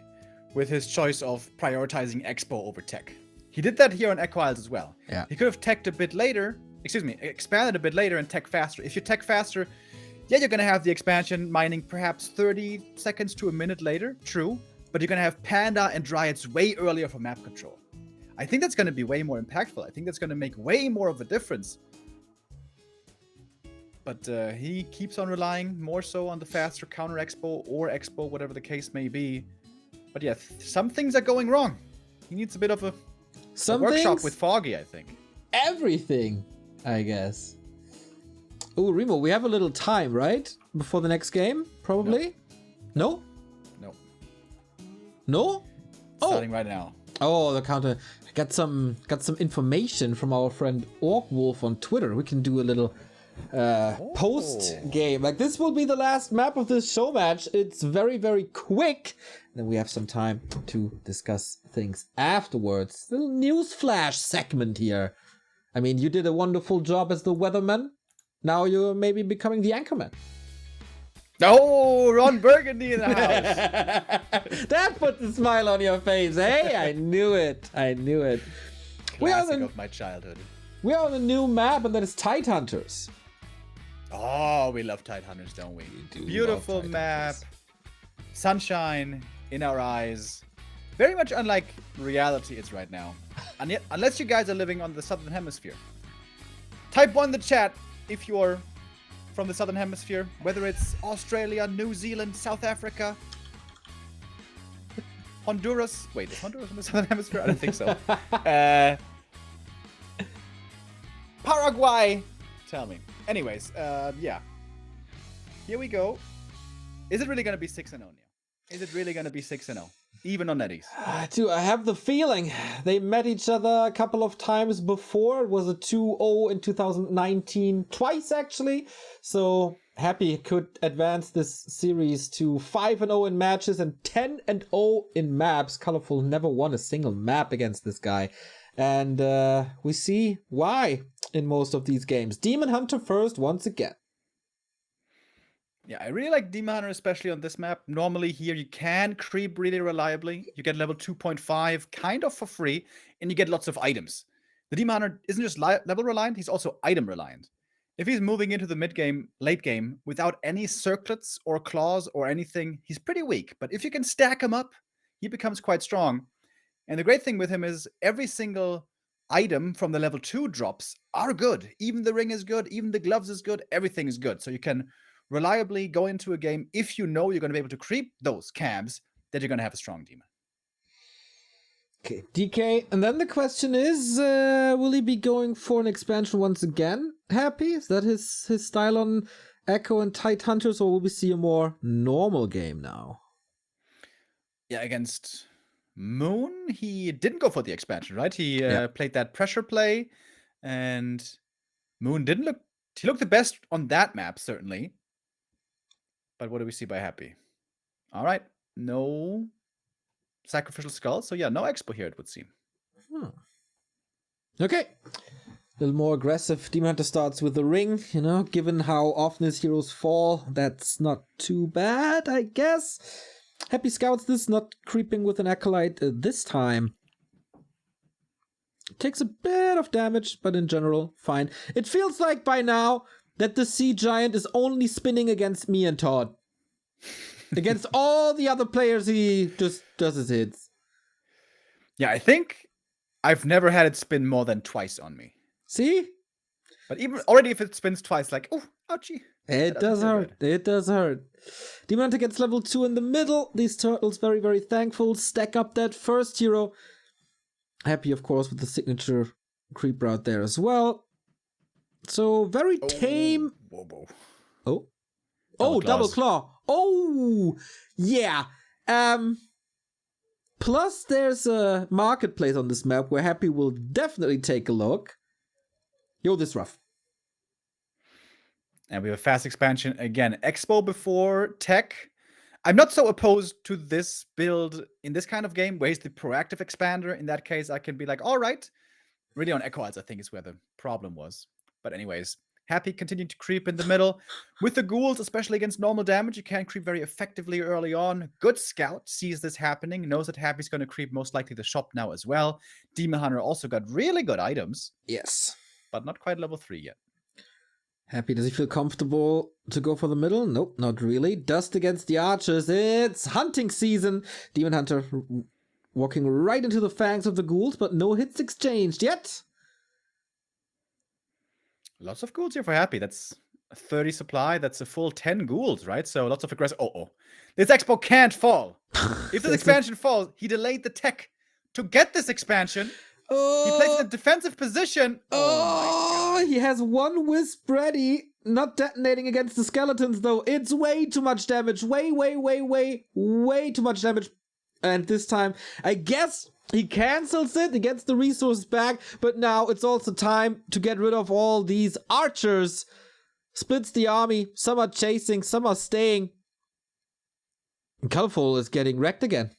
with his choice of prioritizing Expo over tech. He did that here on Echo Isles as well. Yeah. He could have teched a bit later, expanded a bit later and tech faster. If you tech faster, yeah, you're going to have the expansion mining perhaps 30 seconds to a minute later, true, but you're going to have Panda and Dryads way earlier for map control. I think that's going to be way more impactful. I think that's going to make way more of a difference. But he keeps on relying more so on the faster counter Expo or Expo, whatever the case may be. But yeah, some things are going wrong. He needs a bit of a workshop with Foggy, I think. Everything, I guess. Oh, Remo, we have a little time, right? Before the next game, probably? No? No. No? Starting right now. Oh, the counter. I got some information from our friend Orkwolf on Twitter. We can do a little post game. Like, this will be the last map of this show match. It's very, very quick. Then we have some time to discuss things afterwards. Little news flash segment here. I mean, you did a wonderful job as the weatherman. Now you're maybe becoming the anchorman. Oh, Ron Burgundy in the house. That put the smile on your face. Hey, I knew it. Classic of my childhood. We are on a new map, and that is Tide Hunters. Oh, we love Tide Hunters, don't we? Beautiful map. Sunshine in our eyes. Very much unlike reality is right now. And yet, unless you guys are living on the Southern Hemisphere. Type 1 in the chat if you're from the Southern Hemisphere, whether it's Australia, New Zealand, South Africa, Honduras. Wait, is Honduras in the Southern Hemisphere? I don't think so. Paraguay. Tell me. Anyways, yeah. Here we go. Is it really going to be 6-0 now? Is it really going to be 6-0? Even on Netties? I have the feeling they met each other a couple of times before. It was a 2-0 in 2019, twice actually. So Happy could advance this series to 5-0 in matches and 10-0 in maps. Colorful never won a single map against this guy. And we see why in most of these games. Demon Hunter first once again. Yeah, I really like Demon Hunter, especially on this map. Normally here you can creep really reliably. You get level 2.5 kind of for free, and you get lots of items. The Demon Hunter isn't just level reliant, he's also item reliant. If he's moving into the mid game, late game, without any circlets or claws or anything, he's pretty weak. But if you can stack him up, he becomes quite strong. And the great thing with him is every single item from the level 2 drops are good. Even the ring is good, even the gloves is good, everything is good. So you can reliably go into a game if you know you're going to be able to creep those camps, that you're going to have a strong demon. Okay, DK. And then the question is, will he be going for an expansion once again? Happy? Is that his style on Echo and Tide Hunters, or will we see a more normal game now? Yeah, against Moon, he didn't go for the expansion, right? He played that pressure play, and Moon didn't look... He looked the best on that map, certainly. But what do we see by Happy? All right, no Sacrificial Skull. So yeah, no Expo here, it would seem. Okay. A little more aggressive. Demon Hunter starts with the ring, given how often his heroes fall. That's not too bad, I guess. Happy scouts this, not creeping with an Acolyte this time. Takes a bit of damage, but in general, fine. It feels like by now that the Sea Giant is only spinning against me and Todd. Against all the other players, he just does his hits. Yeah, I think I've never had it spin more than twice on me. See? But even already if it spins twice, like, oh, ouchie. It does hurt. It does hurt. Demon Hunter gets level 2 in the middle. These turtles very, very thankful. Stack up that first hero. Happy, of course, with the signature creeper out there as well. So very tame. Whoa. Oh. Oh, double claw. Oh, yeah. Plus, there's a marketplace on this map where Happy will definitely take a look. Yo, this is rough. And we have a fast expansion again. Expo before tech. I'm not so opposed to this build in this kind of game where he's the proactive expander. In that case, I can be like, all right. Really on Echo Odds, I think, is where the problem was. But anyways, Happy continued to creep in the middle. With the ghouls, especially against normal damage, you can creep very effectively early on. Good Scout sees this happening, knows that Happy's going to creep most likely the shop now as well. Demon Hunter also got really good items. Yes. But not quite level 3 yet. Happy, does he feel comfortable to go for the middle? Nope, not really. Dust against the archers. It's hunting season. Demon Hunter walking right into the fangs of the ghouls, but no hits exchanged yet. Lots of ghouls here for Happy. That's a 30 supply. That's a full 10 ghouls, right? So lots of aggressive. Oh. This expo can't fall. If this expansion falls, he delayed the tech to get this expansion. He plays in a defensive position. Oh my God. He has one wisp ready. Not detonating against the skeletons, though. It's way too much damage. Way too much damage. And this time, I guess he cancels it. He gets the resources back. But now it's also time to get rid of all these archers. Splits the army. Some are chasing, some are staying. And Colorful is getting wrecked again.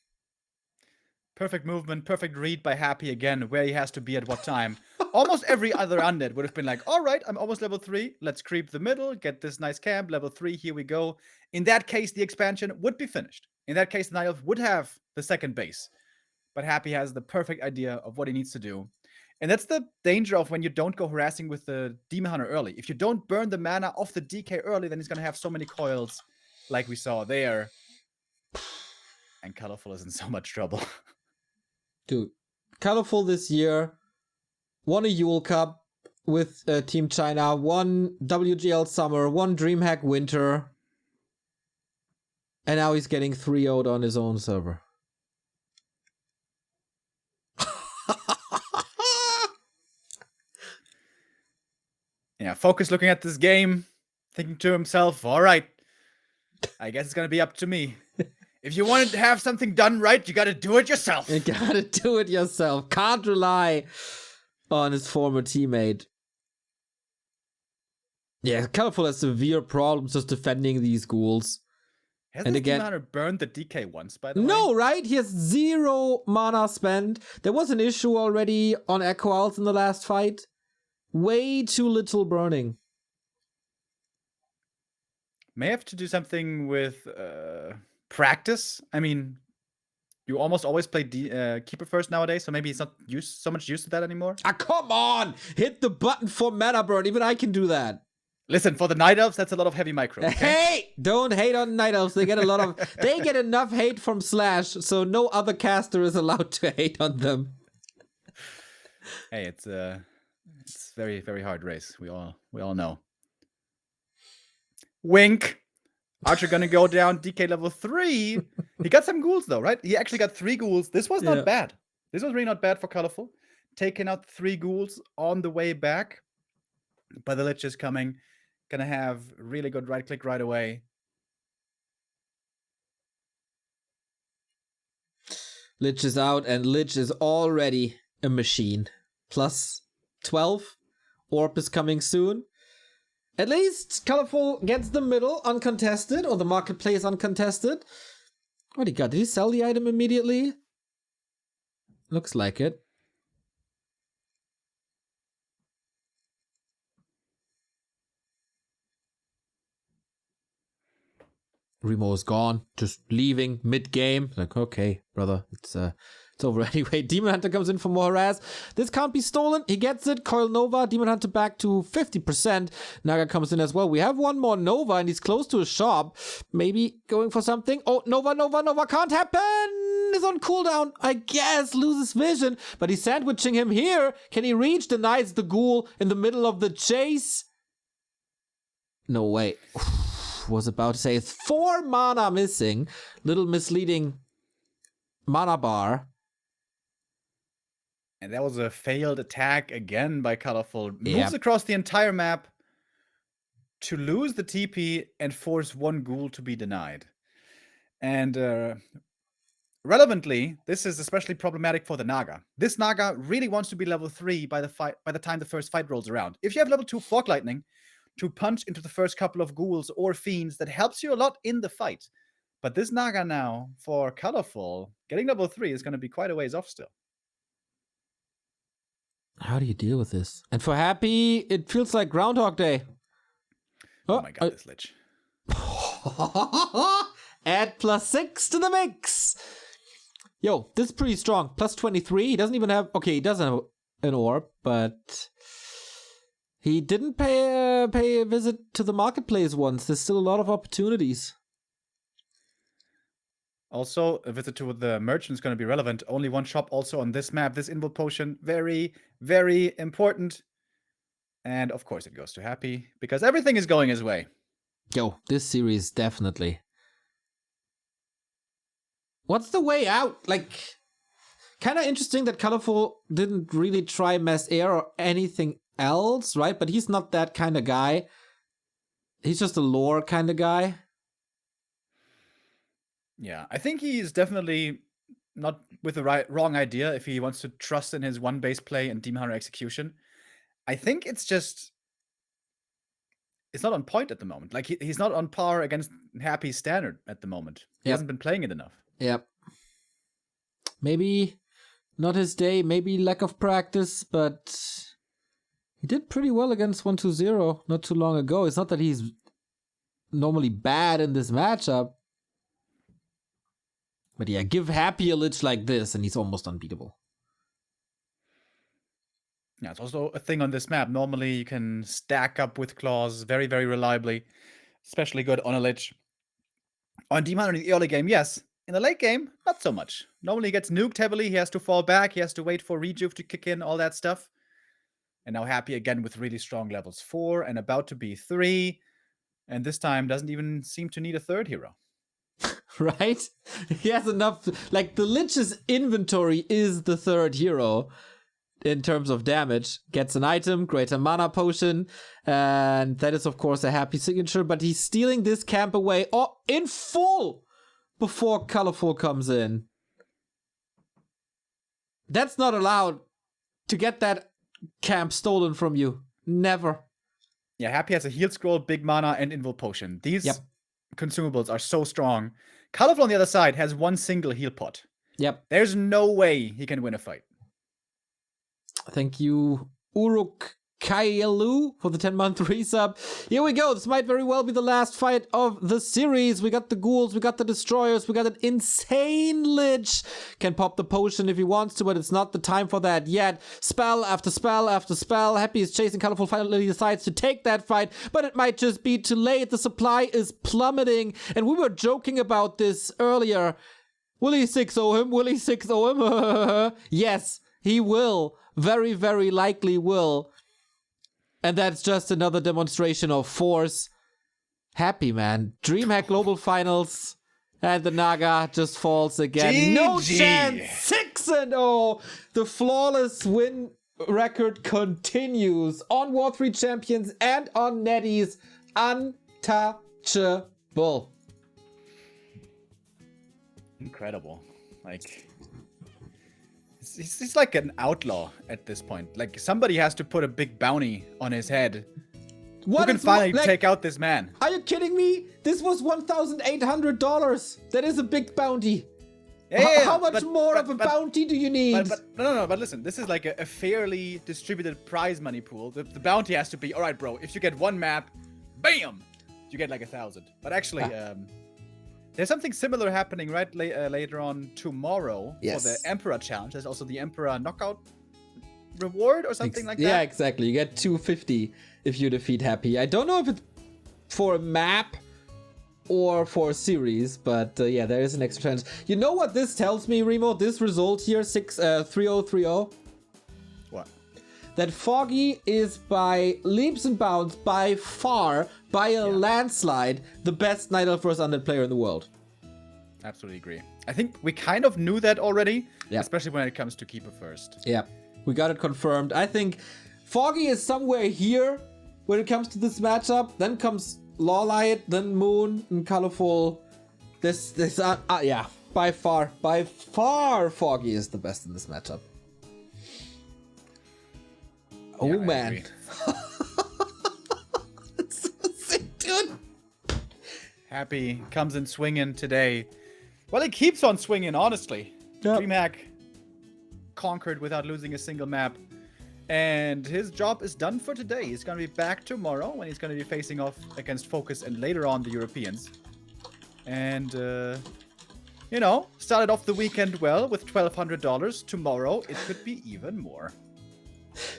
Perfect movement, perfect read by Happy again, where he has to be at what time. Almost every other undead would have been like, all right, I'm almost level 3. Let's creep the middle, get this nice camp. Level 3, here we go. In that case, the expansion would be finished. In that case, the Night Elf would have the second base. But Happy has the perfect idea of what he needs to do. And that's the danger of when you don't go harassing with the Demon Hunter early. If you don't burn the mana off the DK early, then he's going to have so many coils like we saw there. And Colorful is in so much trouble. Dude, Colorful this year won a Yule Cup with Team China, won WGL Summer, won DreamHack Winter, and now he's getting 3-0'd on his own server. Yeah, Focus looking at this game, thinking to himself, all right, I guess it's going to be up to me. If you want to have something done right, you got to do it yourself. You gotta do it yourself. Can't rely on his former teammate. Yeah, Colorful has severe problems just defending these ghouls. Hasn't Demon Hunter burned the DK once, by the way? No, right? He has 0 mana spent. There was an issue already on Echo Owls in the last fight. Way too little burning. May have to do something with practice. I mean, you almost always play Keeper first nowadays, so maybe he's not so much used to that anymore. Ah, come on! Hit the button for mana burn. Even I can do that. Listen, for the Night Elves, that's a lot of heavy micro. Okay? Hey! Don't hate on Night Elves. They get a lot of... They get enough hate from Slash, so no other caster is allowed to hate on them. Hey, it's very, very hard race. We all know. Wink. Archer gonna go down DK level 3. He got some ghouls though, right? He actually got 3 ghouls. This was not bad. This was really not bad for Colorful. Taking out 3 ghouls on the way back. But the Lich is coming. Gonna have really good right click right away. Lich is out, and Lich is already a machine. Plus 12. Orb is coming soon. At least Colorful gets the middle uncontested, or the marketplace uncontested. What he got? Did he sell the item immediately? Looks like it. Remo is gone, just leaving mid-game. Like, okay, brother, it's over anyway. Demon Hunter comes in for more harass. This can't be stolen. He gets it. Coil Nova. Demon Hunter back to 50%. Naga comes in as well. We have one more Nova, and he's close to a shop. Maybe going for something. Oh, Nova can't happen. Is on cooldown. I guess loses vision, but he's sandwiching him here. Can he reach? Denies the ghoul in the middle of the chase. No way. Was about to say 4 mana missing. Little misleading mana bar. And that was a failed attack again by Colorful. Moves Yep. across the entire map to lose the TP and force one ghoul to be denied. And relevantly, this is especially problematic for the Naga. This Naga really wants to be level 3 by the time the first fight rolls around. If you have level 2 Fog Lightning to punch into the first couple of ghouls or fiends, that helps you a lot in the fight. But this Naga now, for Colorful, getting level 3 is going to be quite a ways off still. How do you deal with this? And for Happy, it feels like Groundhog Day. Oh my god, this Lich. Add +6 to the mix. Yo, this is pretty strong. +23. He doesn't even have... Okay, he doesn't have an orb, but... He didn't pay a visit to the marketplace once. There's still a lot of opportunities. Also, a visit to the merchant is going to be relevant. Only one shop also on this map. This invul potion, very, very important. And of course it goes to Happy, because everything is going his way. Yo, this series definitely. What's the way out? Like, kind of interesting that Colorful didn't really try Mass Air or anything else, right? But he's not that kind of guy. He's just a lore kind of guy. Yeah, I think he's definitely not with the wrong idea if he wants to trust in his one base play and Demon Hunter execution. I think it's just... It's not on point at the moment. Like, he's not on par against Happy's standard at the moment. He hasn't been playing it enough. Yep. Maybe not his day, maybe lack of practice, but he did pretty well against 1-2-0 not too long ago. It's not that he's normally bad in this matchup. But yeah, give Happy a Lich like this and he's almost unbeatable. Yeah, it's also a thing on this map. Normally you can stack up with claws very, very reliably. Especially good on a Lich. On Demon Hunter in the early game, yes. In the late game, not so much. Normally he gets nuked heavily, he has to fall back, he has to wait for Rejuve to kick in, all that stuff. And now Happy again with really strong levels 4 and about to be 3. And this time doesn't even seem to need a third hero. Right? He has enough... Like, the Lich's inventory is the third hero in terms of damage. Gets an item, greater mana potion, and that is, of course, a Happy signature, but he's stealing this camp away in full before Colorful comes in. That's not allowed to get that camp stolen from you. Never. Yeah, Happy has a heal scroll, big mana, and invul potion. These consumables are so strong. Colorful on the other side has one single heal pot. Yep. There's no way he can win a fight. Thank you, Uruk Kaielu, for the 10-month resub. Here we go. This might very well be the last fight of the series. We got the ghouls, we got the destroyers, we got an insane Lich. Can pop the potion if he wants to, but it's not the time for that yet. Spell after spell after spell. Happy is chasing Colorful, finally decides to take that fight, but it might just be too late. The supply is plummeting, and we were joking about this earlier. Will he 6-0 him? Will he 6-0 him? Yes, he will. Very, very likely will. And that's just another demonstration of force. Happy, man. DreamHack Global Finals. And the Naga just falls again. GG. No chance. 6-0. The flawless win record continues on War 3 Champions and on NetEase. Untouchable. Incredible. Like... He's like an outlaw at this point. Like, somebody has to put a big bounty on his head. Who can finally take out this man? Are you kidding me? This was $1,800. That is a big bounty. Yeah, how much more of a bounty do you need? But listen, this is like a fairly distributed prize money pool. The bounty has to be, all right, bro, if you get one map, bam, you get like 1,000. But actually, there's something similar happening right later on tomorrow for the Emperor Challenge. There's also the Emperor Knockout reward or something like that. Yeah, exactly. You get 250 if you defeat Happy. I don't know if it's for a map or for a series, but yeah, there is an extra challenge. You know what this tells me, Remo? This result here, 3030. What? That Foggy is by leaps and bounds, by far, by a landslide, the best Night Elf vs. Undead player in the world. Absolutely agree. I think we kind of knew that already, especially when it comes to Keeper first. Yeah. We got it confirmed. I think Foggy is somewhere here when it comes to this matchup. Then comes Lawlight, then Moon, and Colorful. Yeah, by far, Foggy is the best in this matchup. Oh Yeah, man. Dude. Happy comes in swinging today. Well, he keeps on swinging, honestly. Yep. DreamHack conquered without losing a single map. And his job is done for today. He's going to be back tomorrow when he's going to be facing off against Focus and later on the Europeans. And, you know, started off the weekend well with $1,200. Tomorrow, it could be even more.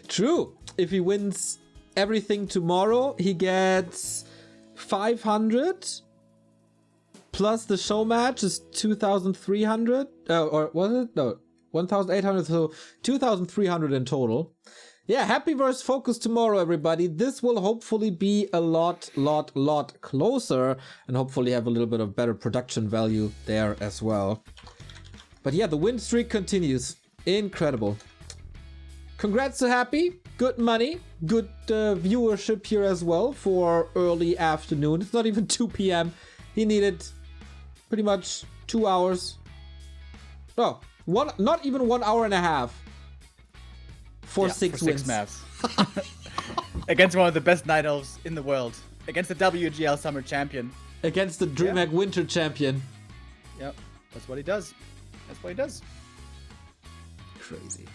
True. If he wins everything tomorrow, he gets 500 plus the show match is 2,300. Or was it? No, 1,800. So 2,300 in total. Yeah, Happy versus Focus tomorrow, everybody. This will hopefully be a lot closer and hopefully have a little bit of better production value there as well. But yeah, the win streak continues. Incredible. Congrats to Happy. Good money. Good viewership here as well for early afternoon. It's not even 2 p.m. He needed pretty much 2 hours. No, not even 1 hour and a half. For six wins. Maps. Against one of the best Night Elves in the world. Against the WGL Summer Champion. Against the DreamHack Winter Champion. Yep, that's what he does. That's what he does. Crazy.